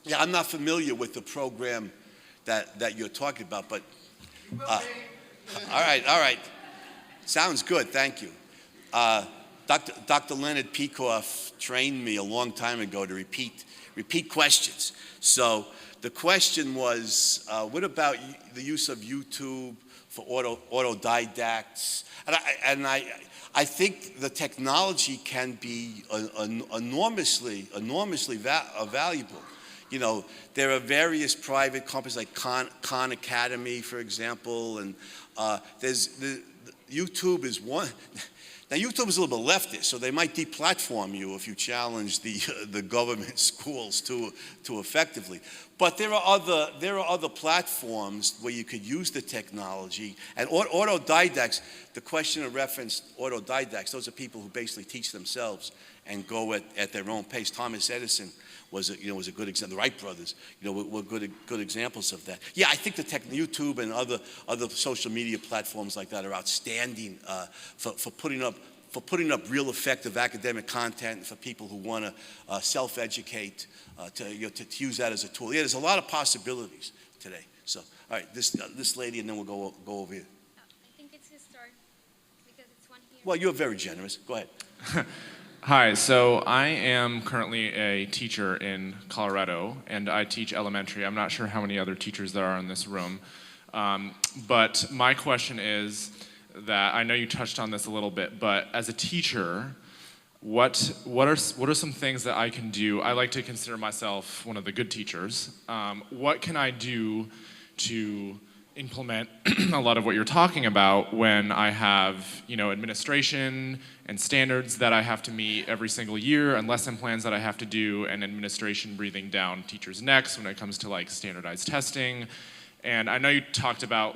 Yeah, I'm not familiar with the program that you're talking about. But all right. Sounds good. Thank you. Dr. Leonard Peikoff trained me a long time ago to repeat questions. So the question was, what about the use of YouTube for autodidacts? And I think the technology can be enormously valuable. You know, there are various private companies like Khan Academy, for example, and YouTube is one. Now, YouTube is a little bit leftist, so they might deplatform you if you challenge the government schools too effectively. But there are other platforms where you could use the technology. And autodidacts, the question of reference, autodidacts, those are people who basically teach themselves and go at their own pace. Thomas Edison was a good example. The Wright brothers, were good examples of that. Yeah, I think YouTube and other social media platforms like that are outstanding for putting up real effective academic content for people who want to self-educate, to use that as a tool. Yeah, there's a lot of possibilities today. So, all right, this lady, and then we'll go over here. I think it's his start because it's one here. Well, you're very generous. Go ahead. Hi, so I am currently a teacher in Colorado, and I teach elementary. I'm not sure how many other teachers there are in this room, but my question is that I know you touched on this a little bit, but as a teacher, what are some things that I can do? I like to consider myself one of the good teachers. What can I do to implement a lot of what you're talking about when I have, administration and standards that I have to meet every single year, and lesson plans that I have to do, and administration breathing down teachers' necks when it comes to standardized testing. And I know you talked about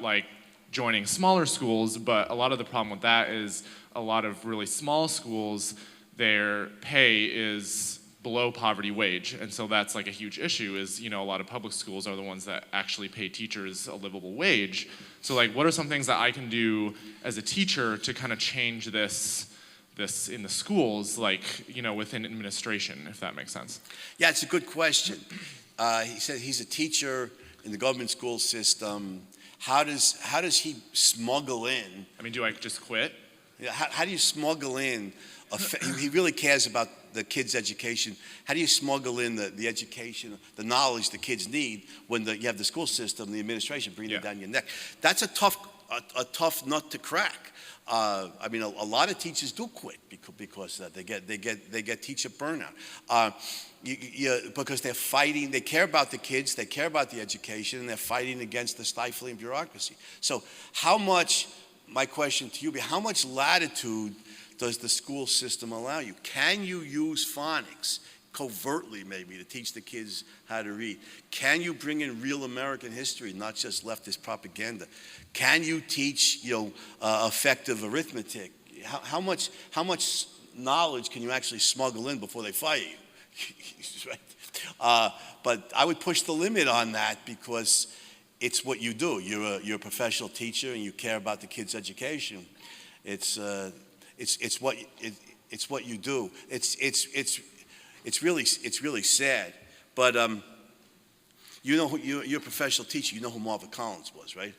joining smaller schools, but a lot of the problem with that is a lot of really small schools, their pay is below poverty wage, and so that's a huge issue. Is a lot of public schools are the ones that actually pay teachers a livable wage. So what are some things that I can do as a teacher to kind of change this in the schools, within administration, if that makes sense? Yeah, it's a good question. He said he's a teacher in the government school system. How does he smuggle in? I mean, do I just quit? How do you smuggle in? He really cares about the kids' education. How do you smuggle in the education, the knowledge the kids need when you have the school system, the administration breathing down your neck? That's a tough nut to crack. I mean, a lot of teachers do quit because of that. They get teacher burnout. Because they're fighting. They care about the kids. They care about the education, and they're fighting against the stifling bureaucracy. So, my question to you be, how much latitude does the school system allow you? Can you use phonics covertly, maybe, to teach the kids how to read? Can you bring in real American history, not just leftist propaganda? Can you teach, effective arithmetic? How much knowledge can you actually smuggle in before they fire you? Right? But I would push the limit on that because it's what you do. You're a professional teacher and you care about the kids' education. It's what you do. It's really sad. But you're a professional teacher. You know who Marva Collins was, right?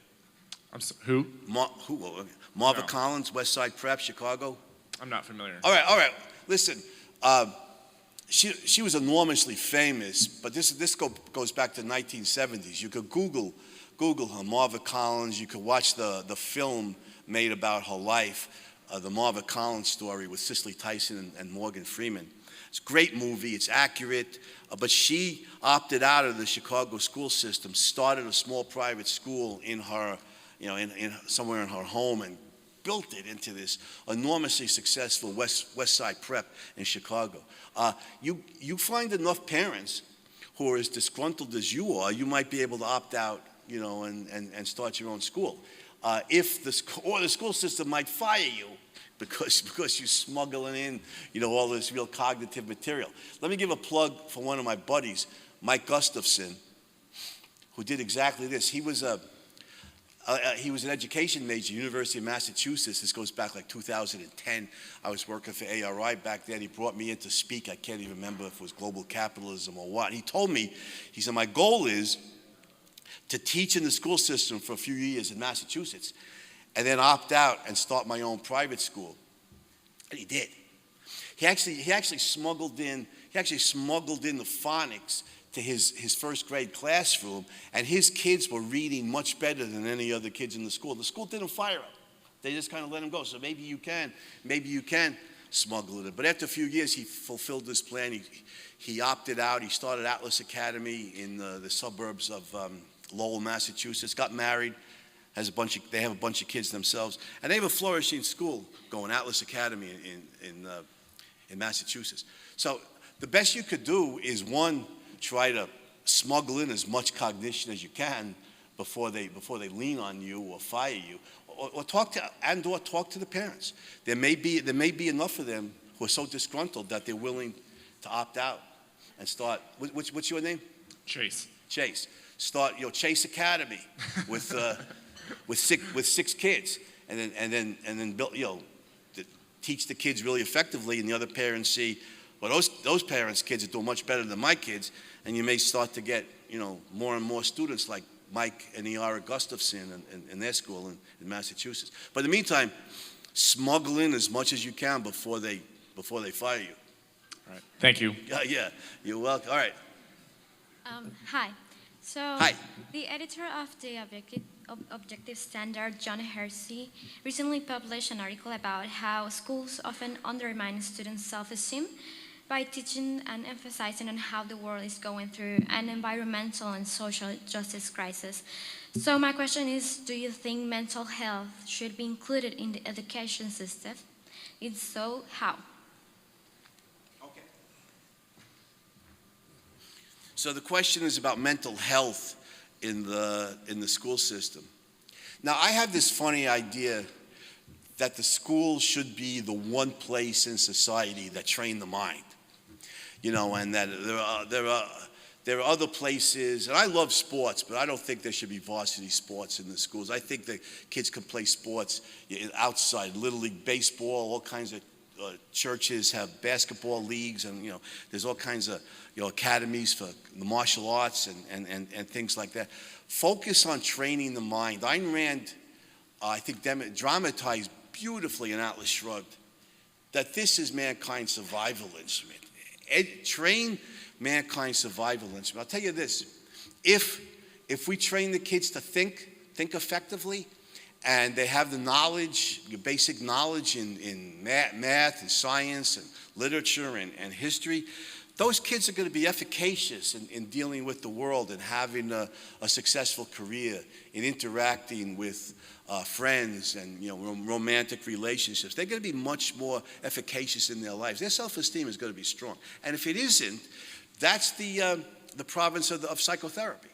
Who? Marva No. Collins, West Side Prep, Chicago. I'm not familiar. All right. Listen, she was enormously famous, but this goes back to the 1970s. You could Google her, Marva Collins. You could watch the film made about her life, the Marva Collins story with Cicely Tyson and Morgan Freeman. It's a great movie. It's accurate, but she opted out of the Chicago school system, started a small private school in her, in somewhere in her home, and built it into this enormously successful West Side Prep in Chicago. You find enough parents who are as disgruntled as you are, you might be able to opt out, and start your own school. If the school system might fire you because you're smuggling in, all this real cognitive material. Let me give a plug for one of my buddies, Mike Gustafson, who did exactly this. He was an education major, University of Massachusetts. This goes back 2010. I was working for ARI back then. He brought me in to speak. I can't even remember if it was global capitalism or what. He told me, he said, my goal is to teach in the school system for a few years in Massachusetts and then opt out and start my own private school. And he did. He actually smuggled in the phonics to his first grade classroom, and his kids were reading much better than any other kids in the school. The school didn't fire him. They just kind of let him go. So maybe you can smuggle it in. But after a few years, he fulfilled this plan. He opted out. He started Atlas Academy in the suburbs of Lowell, Massachusetts, got married, they have a bunch of kids themselves, and they have a flourishing school going, Atlas Academy in Massachusetts. So the best you could do is, one, try to smuggle in as much cognition as you can before they lean on you or fire you, or talk to the parents. There may be enough of them who are so disgruntled that they're willing to opt out and start. What's your name? Chase. Chase. Start Chase Academy with six kids, and then build, teach the kids really effectively, and the other parents see, well, those parents' kids are doing much better than my kids, and you may start to get more and more students like Mike and Iara Gustafson in their school in Massachusetts. But in the meantime, smuggle in as much as you can before they fire you. All right. Thank you. Yeah, you're welcome. All right. Hi. So, Hi. the editor of the Objective Standard, John Hersey, recently published an article about how schools often undermine students' self-esteem by teaching and emphasizing on how the world is going through an environmental and social justice crisis. So my question is, do you think mental health should be included in the education system? If so, how? Okay. So the question is about mental health in the school system. Now, I have this funny idea that the school should be the one place in society that train the mind, and that there are other places. And I love sports, but I don't think there should be varsity sports in the schools. I think that kids can play sports outside, Little League baseball, all kinds of churches have basketball leagues, and there's all kinds of academies for the martial arts and things like that. Focus on training the mind. Ayn Rand, I think, dramatized beautifully in Atlas Shrugged that this is mankind's survival instrument. Train mankind's survival instrument. I'll tell you this: if we train the kids to think effectively, and they have the knowledge, your basic knowledge in math and science and literature and history, those kids are going to be efficacious in dealing with the world and having a successful career, in interacting with friends and romantic relationships. They're going to be much more efficacious in their lives. Their self-esteem is going to be strong. And if it isn't, that's the province of psychotherapy.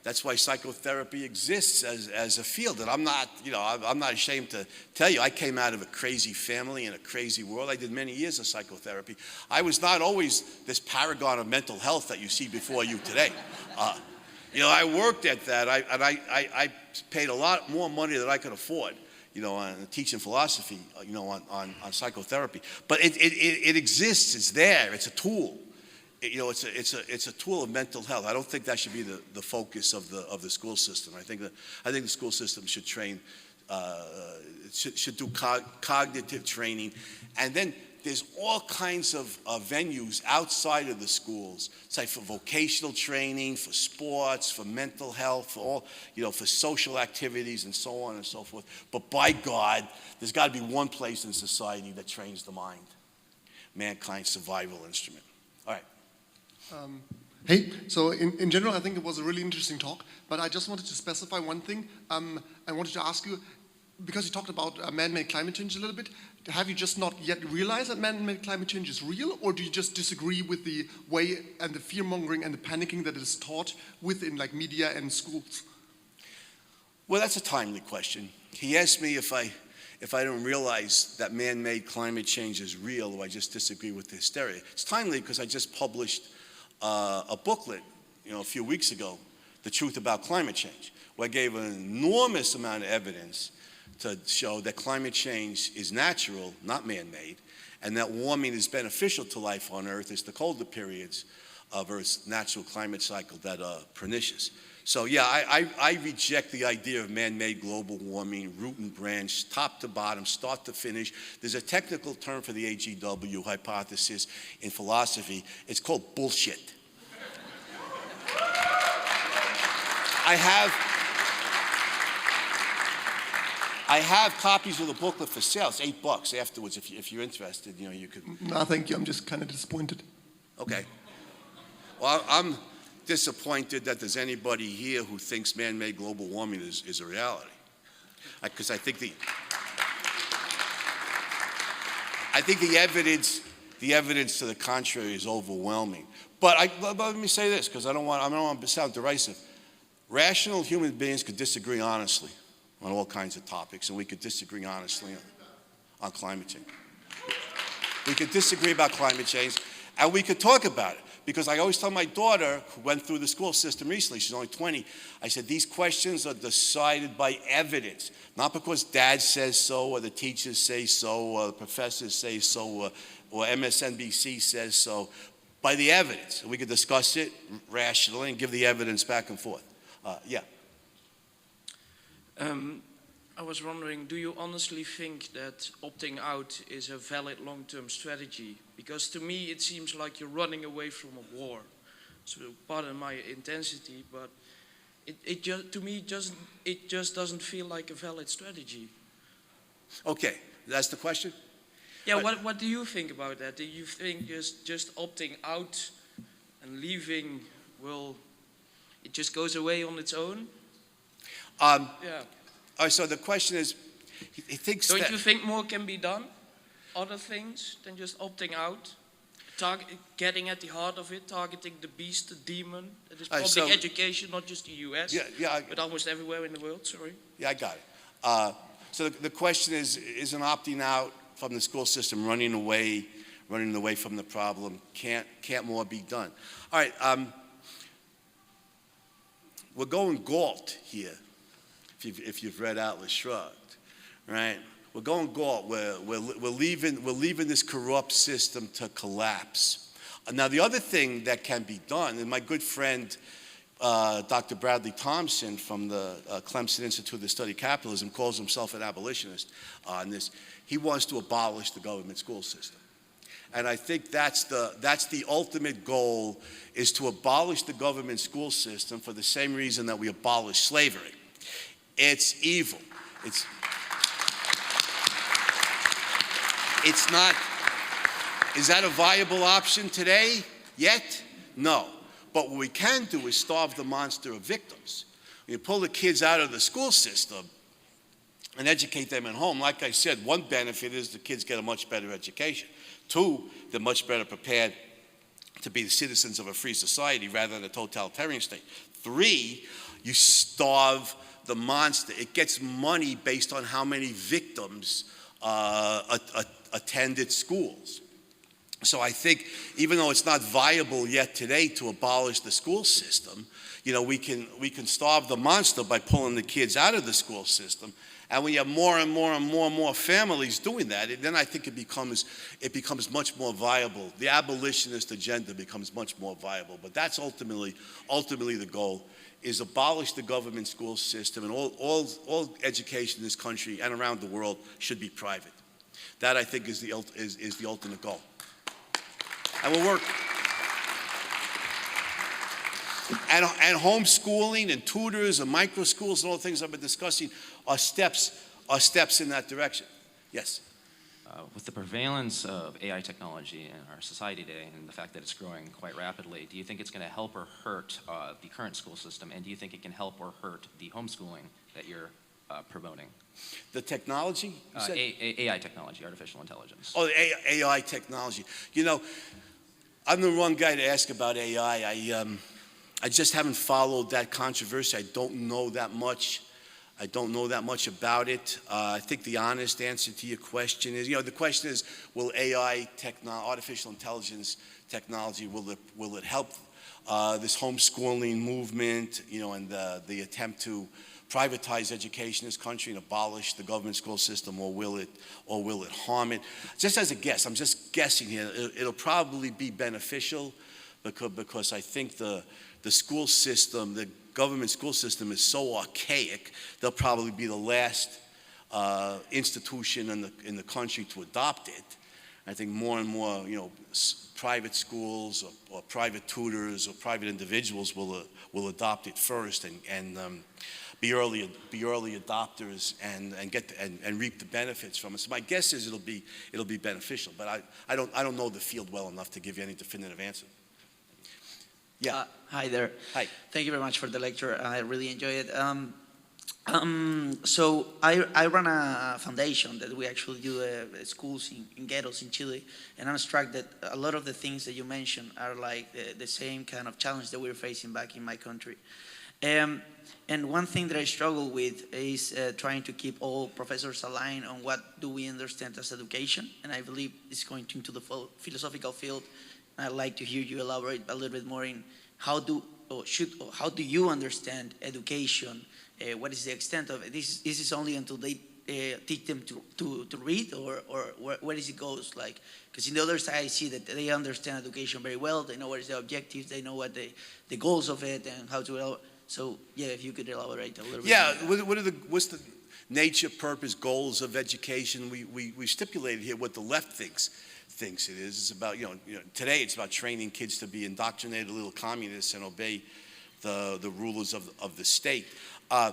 That's why psychotherapy exists as a field. And I'm not ashamed to tell you, I came out of a crazy family and a crazy world. I did many years of psychotherapy. I was not always this paragon of mental health that you see before you today. I worked at that. I paid a lot more money than I could afford, on teaching philosophy, on psychotherapy. But it exists. It's there. It's a tool. It's a tool of mental health. I don't think that should be the focus of the school system. I think the school system should train, should do cognitive training, and then there's all kinds of venues outside of the schools. It's like for vocational training, for sports, for mental health, for all for social activities and so on and so forth. But by God, there's got to be one place in society that trains the mind. Mankind's survival instrument. All right. Hey, so in general, I think it was a really interesting talk, but I just wanted to specify one thing. I wanted to ask you, because you talked about man-made climate change a little bit, have you just not yet realized that man-made climate change is real, or do you just disagree with the way and the fear-mongering and the panicking that is taught within media and schools? Well, that's a timely question. He asked me if I don't realize that man-made climate change is real, or I just disagree with the hysteria. It's timely because I just published a booklet, a few weeks ago, The Truth About Climate Change, where I gave an enormous amount of evidence to show that climate change is natural, not man-made, and that warming is beneficial to life on Earth as the colder periods of Earth's natural climate cycle that are pernicious. So yeah, I reject the idea of man-made global warming, root and branch, top to bottom, start to finish. There's a technical term for the AGW hypothesis in philosophy. It's called bullshit. I have copies of the booklet for sale. It's $8 afterwards. If you're interested, you could. No, thank you. I'm just kind of disappointed. Okay. Well, I'm disappointed that there's anybody here who thinks man-made global warming is a reality. Because I think the evidence to the contrary is overwhelming. But let me say this, because I don't want to sound derisive. Rational human beings could disagree honestly on all kinds of topics, and we could disagree honestly on climate change. We could disagree about climate change, and we could talk about it. Because I always tell my daughter, who went through the school system recently, she's only 20, I said, these questions are decided by evidence, not because dad says so, or the teachers say so, or the professors say so, or MSNBC says so, by the evidence. We could discuss it rationally and give the evidence back and forth. Yeah. I was wondering, do you honestly think that opting out is a valid long-term strategy? Because to me it seems like you're running away from a war. So pardon my intensity, but to me it just doesn't feel like a valid strategy. Okay, that's the question? Yeah, what do you think about that? Do you think just opting out and leaving it just goes away on its own? Yeah. Yeah. All right, so the question is, he thinks Don't that... you think more can be done? Other things than just opting out? Getting at the heart of it, targeting the beast, the demon. That is public education, not just the US, but almost everywhere in the world, sorry. Yeah, I got it. So the question is an opting out from the school system running away from the problem? Can't more be done? All right, we're going Galt here. If you've read Atlas Shrugged, right? We're going Galt. We're leaving this corrupt system to collapse. Now, the other thing that can be done, and my good friend Dr. Bradley Thompson from the Clemson Institute to Study Capitalism calls himself an abolitionist on this. He wants to abolish the government school system. And I think that's the ultimate goal, is to abolish the government school system for the same reason that we abolished slavery. It's evil. It's not. Is that a viable option today yet? No. But what we can do is starve the monster of victims. You pull the kids out of the school system and educate them at home. Like I said, one benefit is the kids get a much better education. Two, they're much better prepared to be the citizens of a free society rather than a totalitarian state. Three, you starve the monster. It gets money based on how many victims attend its schools. So I think even though it's not viable yet today to abolish the school system, we can starve the monster by pulling the kids out of the school system. And when you have more and more families doing that, then I think it becomes much more viable. The abolitionist agenda becomes much more viable. But that's ultimately the goal, is abolish the government school system, and all education in this country and around the world should be private. That, I think, is the ultimate goal. And we'll work. And homeschooling and tutors and micro schools and all the things I've been discussing are steps in that direction. Yes? With the prevalence of AI technology in our society today and the fact that it's growing quite rapidly, do you think it's going to help or hurt the current school system? And do you think it can help or hurt the homeschooling that you're promoting? The technology? AI technology, artificial intelligence. Oh, AI technology. I'm the wrong guy to ask about AI. I just haven't followed that controversy. I don't know that much. About it. I think the honest answer to your question is, the question is, will AI artificial intelligence technology, will it help this homeschooling movement, and the attempt to privatize education in this country and abolish the government school system, or will it harm it? Just as a guess, I'm just guessing here, it'll probably be beneficial, because I think the school system, the government school system is so archaic, they'll probably be the last institution in the country to adopt it. I think more and more, private schools or private tutors or private individuals will adopt it first and be early adopters and reap the benefits from it. So my guess is it'll be beneficial, but I don't know the field well enough to give you any definitive answer. Yeah. Hi there. Hi. Thank you very much for the lecture. I really enjoy it. So I run a foundation that we actually do schools in ghettos in Chile, and I'm struck that a lot of the things that you mentioned are like the same kind of challenge that we're facing back in my country. And one thing that I struggle with is trying to keep all professors aligned on what do we understand as education, and I believe it's going into the philosophical field. I'd like to hear you elaborate a little bit more in how do you understand education? What is the extent of it? This is only until they teach them to read, or where does it goes? Like, because in the other side, I see that they understand education very well. They know what is the objectives. They know what the goals of it and how to. So yeah, if you could elaborate a little bit. Yeah. What's the nature, purpose, goals of education? We stipulated here what the left thinks it is. It's about today it's about training kids to be indoctrinated little communists and obey the rulers of the state. I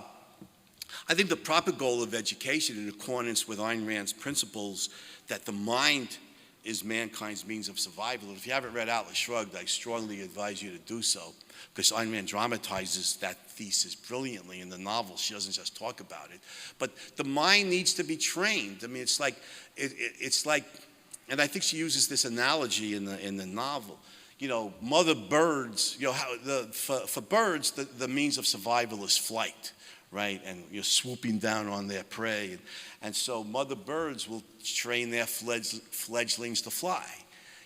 think the proper goal of education, in accordance with Ayn Rand's principles, that the mind is mankind's means of survival. And if you haven't read Atlas Shrugged, I strongly advise you to do so, because Ayn Rand dramatizes that thesis brilliantly in the novel. She doesn't just talk about it. But the mind needs to be trained. I mean, it's like, and I think she uses this analogy in the novel. Mother birds, for birds, the means of survival is flight, right? And you're swooping down on their prey. And so mother birds will train their fledglings to fly.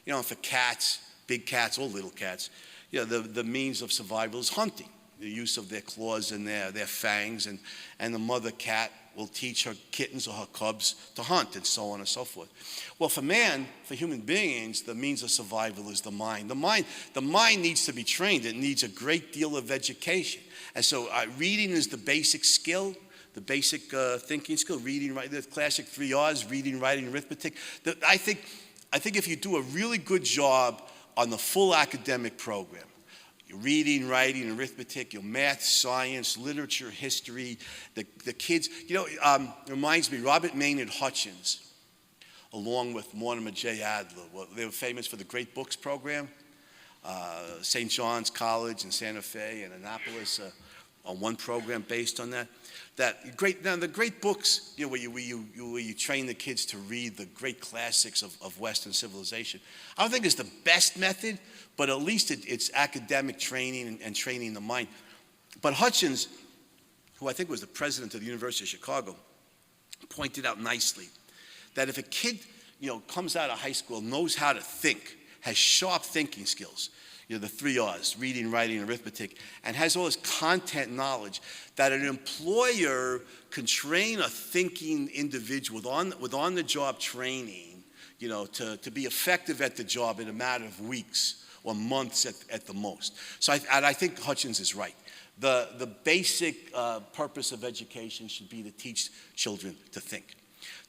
For cats, big cats or little cats, the means of survival is hunting, the use of their claws and their fangs. And the mother cat will teach her kittens or her cubs to hunt, and so on and so forth. Well, for human beings, the means of survival is the mind. The mind needs to be trained. It needs a great deal of education. And so reading is the basic skill, the basic thinking skill, reading, writing, the classic 3 R's, reading, writing, arithmetic. I think if you do a really good job on the full academic program, your reading, writing, arithmetic, your math, science, literature, history, the kids. Reminds me, Robert Maynard Hutchins, along with Mortimer J. Adler, they were famous for the Great Books program. St. John's College in Santa Fe and Annapolis, on one program based on that. The great books, where you train the kids to read the great classics of Western civilization. I don't think it's the best method, but at least it's academic training and training the mind. But Hutchins, who I think was the president of the University of Chicago, pointed out nicely that if a kid, comes out of high school, knows how to think, has sharp thinking skills, the 3 R's, reading, writing, arithmetic, and has all this content knowledge, that an employer can train a thinking individual with on-the-job training, to be effective at the job in a matter of weeks or months at the most. So I think Hutchins is right. The basic purpose of education should be to teach children to think,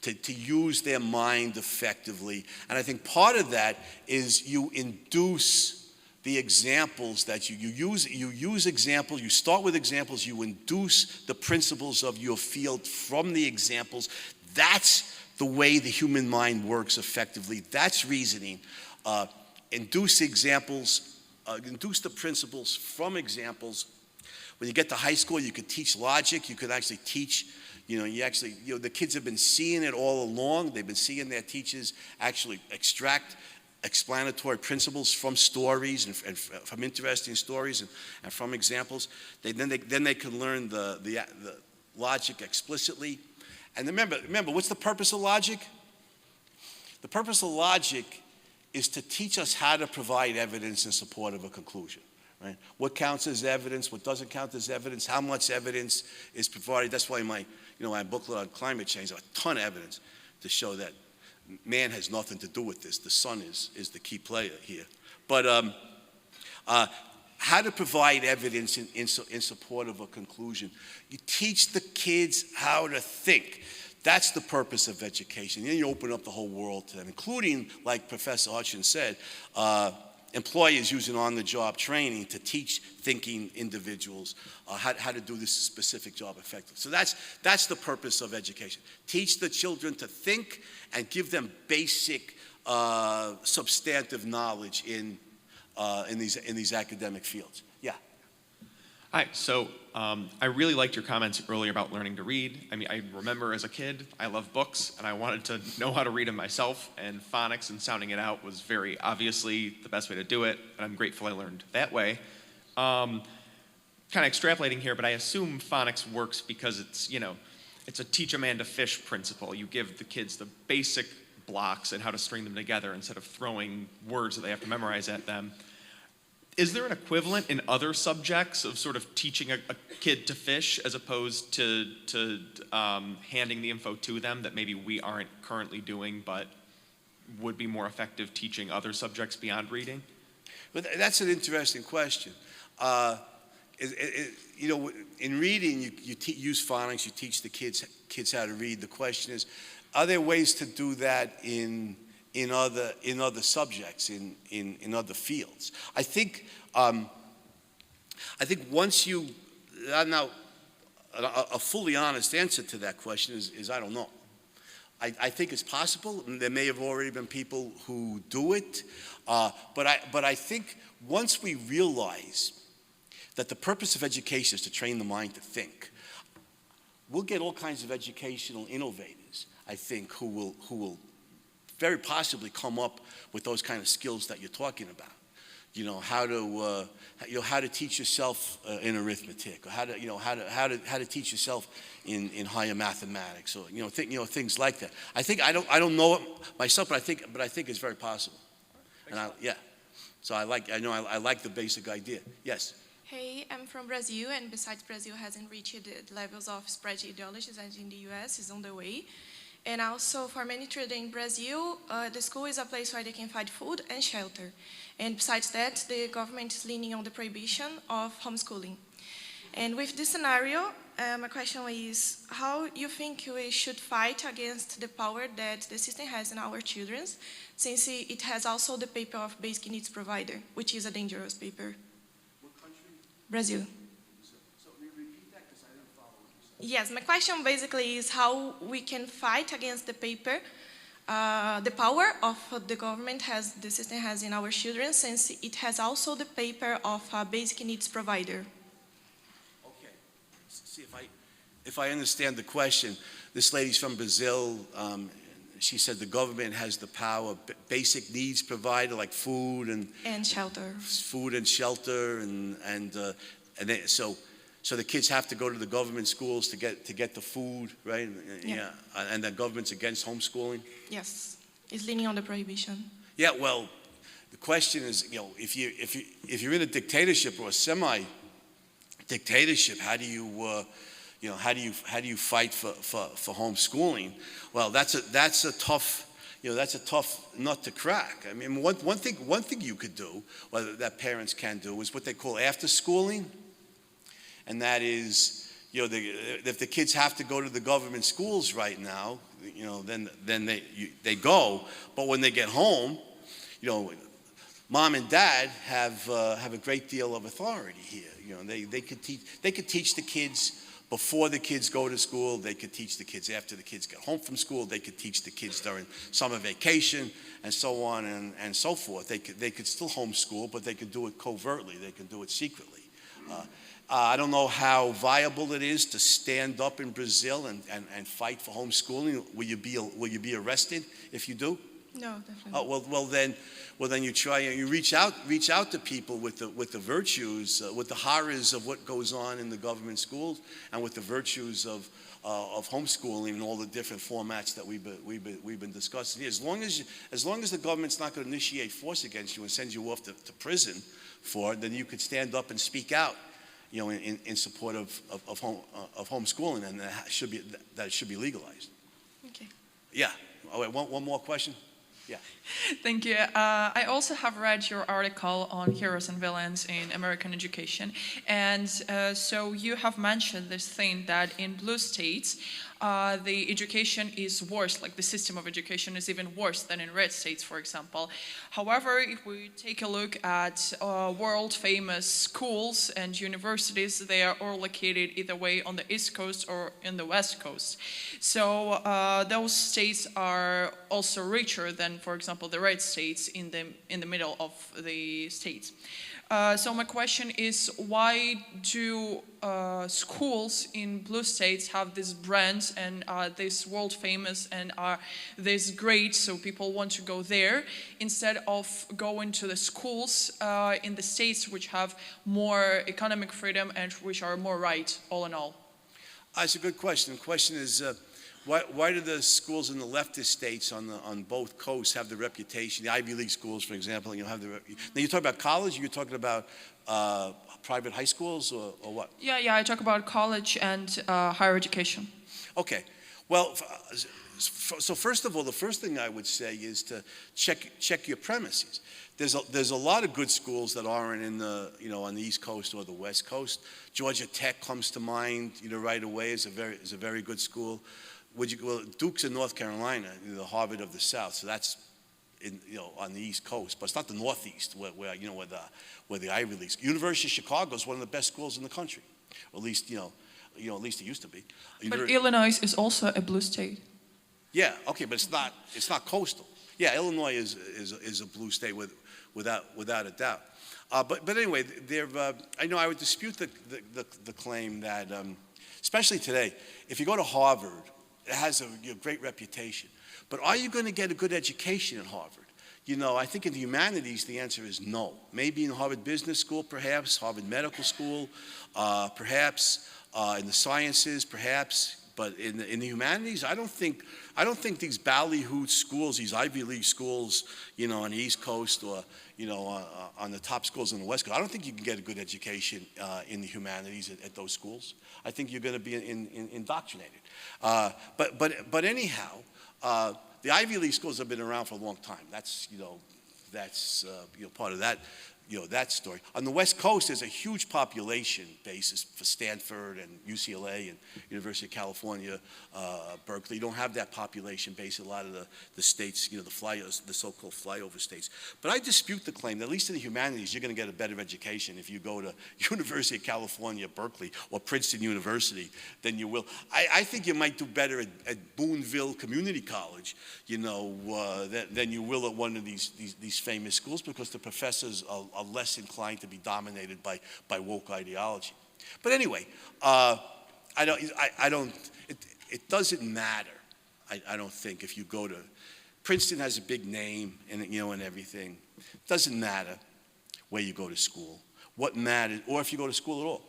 to use their mind effectively. And I think part of that is you induce the examples that you use examples, you start with examples, you induce the principles of your field from the examples. That's the way the human mind works effectively. That's reasoning. Induce examples, induce the principles from examples. When you get to high school, you could teach logic. You could actually teach, the kids have been seeing it all along. They've been seeing their teachers actually extract explanatory principles from stories and from interesting stories and from examples. Then they can learn the logic explicitly. And remember, what's the purpose of logic? The purpose of logic is to teach us how to provide evidence in support of a conclusion. Right? What counts as evidence? What doesn't count as evidence? How much evidence is provided? That's why my booklet on climate change, I have a ton of evidence to show that man has nothing to do with this. The sun is the key player here. But How to provide evidence in support of a conclusion. You teach the kids how to think. That's the purpose of education. Then you open up the whole world to them, including, like Professor Hutchins said, employers using on-the-job training to teach thinking individuals how to do this specific job effectively. So that's the purpose of education. Teach the children to think and give them basic substantive knowledge in these academic fields. Yeah. Hi, so I really liked your comments earlier about learning to read. I mean, I remember as a kid, I loved books, and I wanted to know how to read them myself, and phonics and sounding it out was very obviously the best way to do it, and I'm grateful I learned that way. Kind of extrapolating here, but I assume phonics works because it's, you know, it's a teach a man to fish principle. You give the kids the basic blocks and how to string them together instead of throwing words that they have to memorize at them. Is there an equivalent in other subjects of sort of teaching a kid to fish as opposed to handing the info to them that maybe we aren't currently doing but would be more effective teaching other subjects beyond reading? But that's an interesting question. You know, in reading, you use phonics, you teach the kids how to read. The question is, are there ways to do that in other subjects, in other fields? I think once you now a fully honest answer to that question is I don't know. I think it's possible. There may have already been people who do it, but I think once we realize that the purpose of education is to train the mind to think, we'll get all kinds of educational innovators, I think, who will very possibly come up with those kind of skills that you're talking about. You know, how to teach yourself in arithmetic, or how to teach yourself in higher mathematics, or things like that. I think I don't know it myself, but I think it's very possible. And yeah, so I like the basic idea. Yes. Hey, I'm from Brazil, and besides Brazil hasn't reached the levels of spread ideologies as in the US, is on the way. And also, for many children in Brazil, the school is a place where they can find food and shelter. And besides that, the government is leaning on the prohibition of homeschooling. And with this scenario, my question is, how you think we should fight against the power that the system has in our children, since it has also the paper of basic needs provider, which is a dangerous paper? What country? Brazil. So repeat that, because I didn't follow what you said. Yes, my question basically is how we can fight against the paper, the power of the government the system has in our children, since it has also the paper of a basic needs provider. Okay. See if I understand the question. This lady's from Brazil. She said the government has the power, basic needs provider like food and shelter. Food and shelter, and then, so the kids have to go to the government schools to get the food, right? Yeah. And the government's against homeschooling. Yes, it's leaning on the prohibition. Yeah. Well, the question is, if you're in a dictatorship or a semi-dictatorship, how do you fight for homeschooling? Well, that's a tough nut to crack. I mean, one thing you could do, or that parents can do, is what they call after schooling, and that is, if the kids have to go to the government schools right now, then they go. But when they get home, mom and dad have a great deal of authority here. They could teach the kids before the kids go to school. They could teach the kids after the kids get home from school. They could teach the kids during summer vacation, and so on and so forth. They could still homeschool, but they could do it covertly. They could do it secretly. I don't know how viable it is to stand up in Brazil and fight for homeschooling. Will you be arrested if you do? No, definitely. Oh, well then you try and you reach out to people with the virtues, with the horrors of what goes on in the government schools, and with the virtues of homeschooling and all the different formats that we've been discussing here. As long as the government's not going to initiate force against you and send you off to prison for it, then you could stand up and speak out, in support of homeschooling, and that it should be legalized. Okay. Yeah. Oh, wait, one more question. Yeah. Thank you. I also have read your article on heroes and villains in American education. And so you have mentioned this thing that in blue states, the education is worse, like the system of education is even worse than in red states, for example. However, if we take a look at world famous schools and universities, they are all located either way on the East Coast or in the West Coast. So those states are also richer than, for example, the red states in the middle of the states. So my question is, why do schools in blue states have these brands and this world famous and are this great, so people want to go there instead of going to the schools in the states which have more economic freedom and which are more right, all in all? That's a good question. The question is, why do the schools in the leftist states on both coasts have the reputation? The Ivy League schools, for example, have the. Now you're talking about college. Or you're talking about private high schools, or what? Yeah. I talk about college and higher education. Okay. Well, so first of all, the first thing I would say is to check your premises. There's a lot of good schools that aren't in the on the East Coast or the West Coast. Georgia Tech comes to mind right away is a very good school. Duke's in North Carolina, the Harvard of the South, so that's on the East Coast, but it's not the Northeast where the Ivy Leagues. University of Chicago is one of the best schools in the country, or at least at least it used to be. But Illinois is also a blue state. Yeah, okay, but it's not coastal. Yeah, Illinois is a blue state without a doubt. But anyway, I would dispute the claim that, especially today, if you go to Harvard, it has a great reputation. But are you going to get a good education at Harvard? I think in the humanities, the answer is no. Maybe in Harvard Business School, perhaps, Harvard Medical School, perhaps in the sciences, perhaps. But in the humanities, I don't think these ballyhoo schools, these Ivy League schools, on the East Coast or on the top schools on the West Coast, I don't think you can get a good education in the humanities at those schools. I think you're going to be indoctrinated. But anyhow, the Ivy League schools have been around for a long time. That's part of that. That story. On the West Coast, there's a huge population basis for Stanford and UCLA and University of California, Berkeley. You don't have that population base in a lot of the states, the so-called flyover states. But I dispute the claim that at least in the humanities, you're going to get a better education if you go to University of California, Berkeley, or Princeton University than you will. I think you might do better at Boonville Community College, than you will at one of these famous schools because the professors are less inclined to be dominated by woke ideology. But anyway, it doesn't matter. I don't think if you go to Princeton has a big name and everything. It doesn't matter where you go to school. What matters, or if you go to school at all,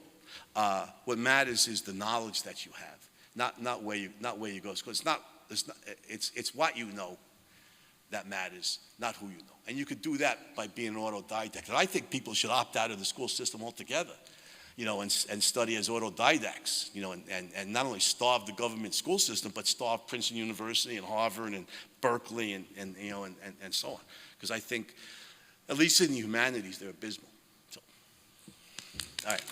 what matters is the knowledge that you have, not where you go to school. It's what you know that matters, not who you know. And you could do that by being an autodidact. And I think people should opt out of the school system altogether, and study as autodidacts, and not only starve the government school system, but starve Princeton University and Harvard and Berkeley and so on. Because I think, at least in the humanities, they're abysmal. So, all right.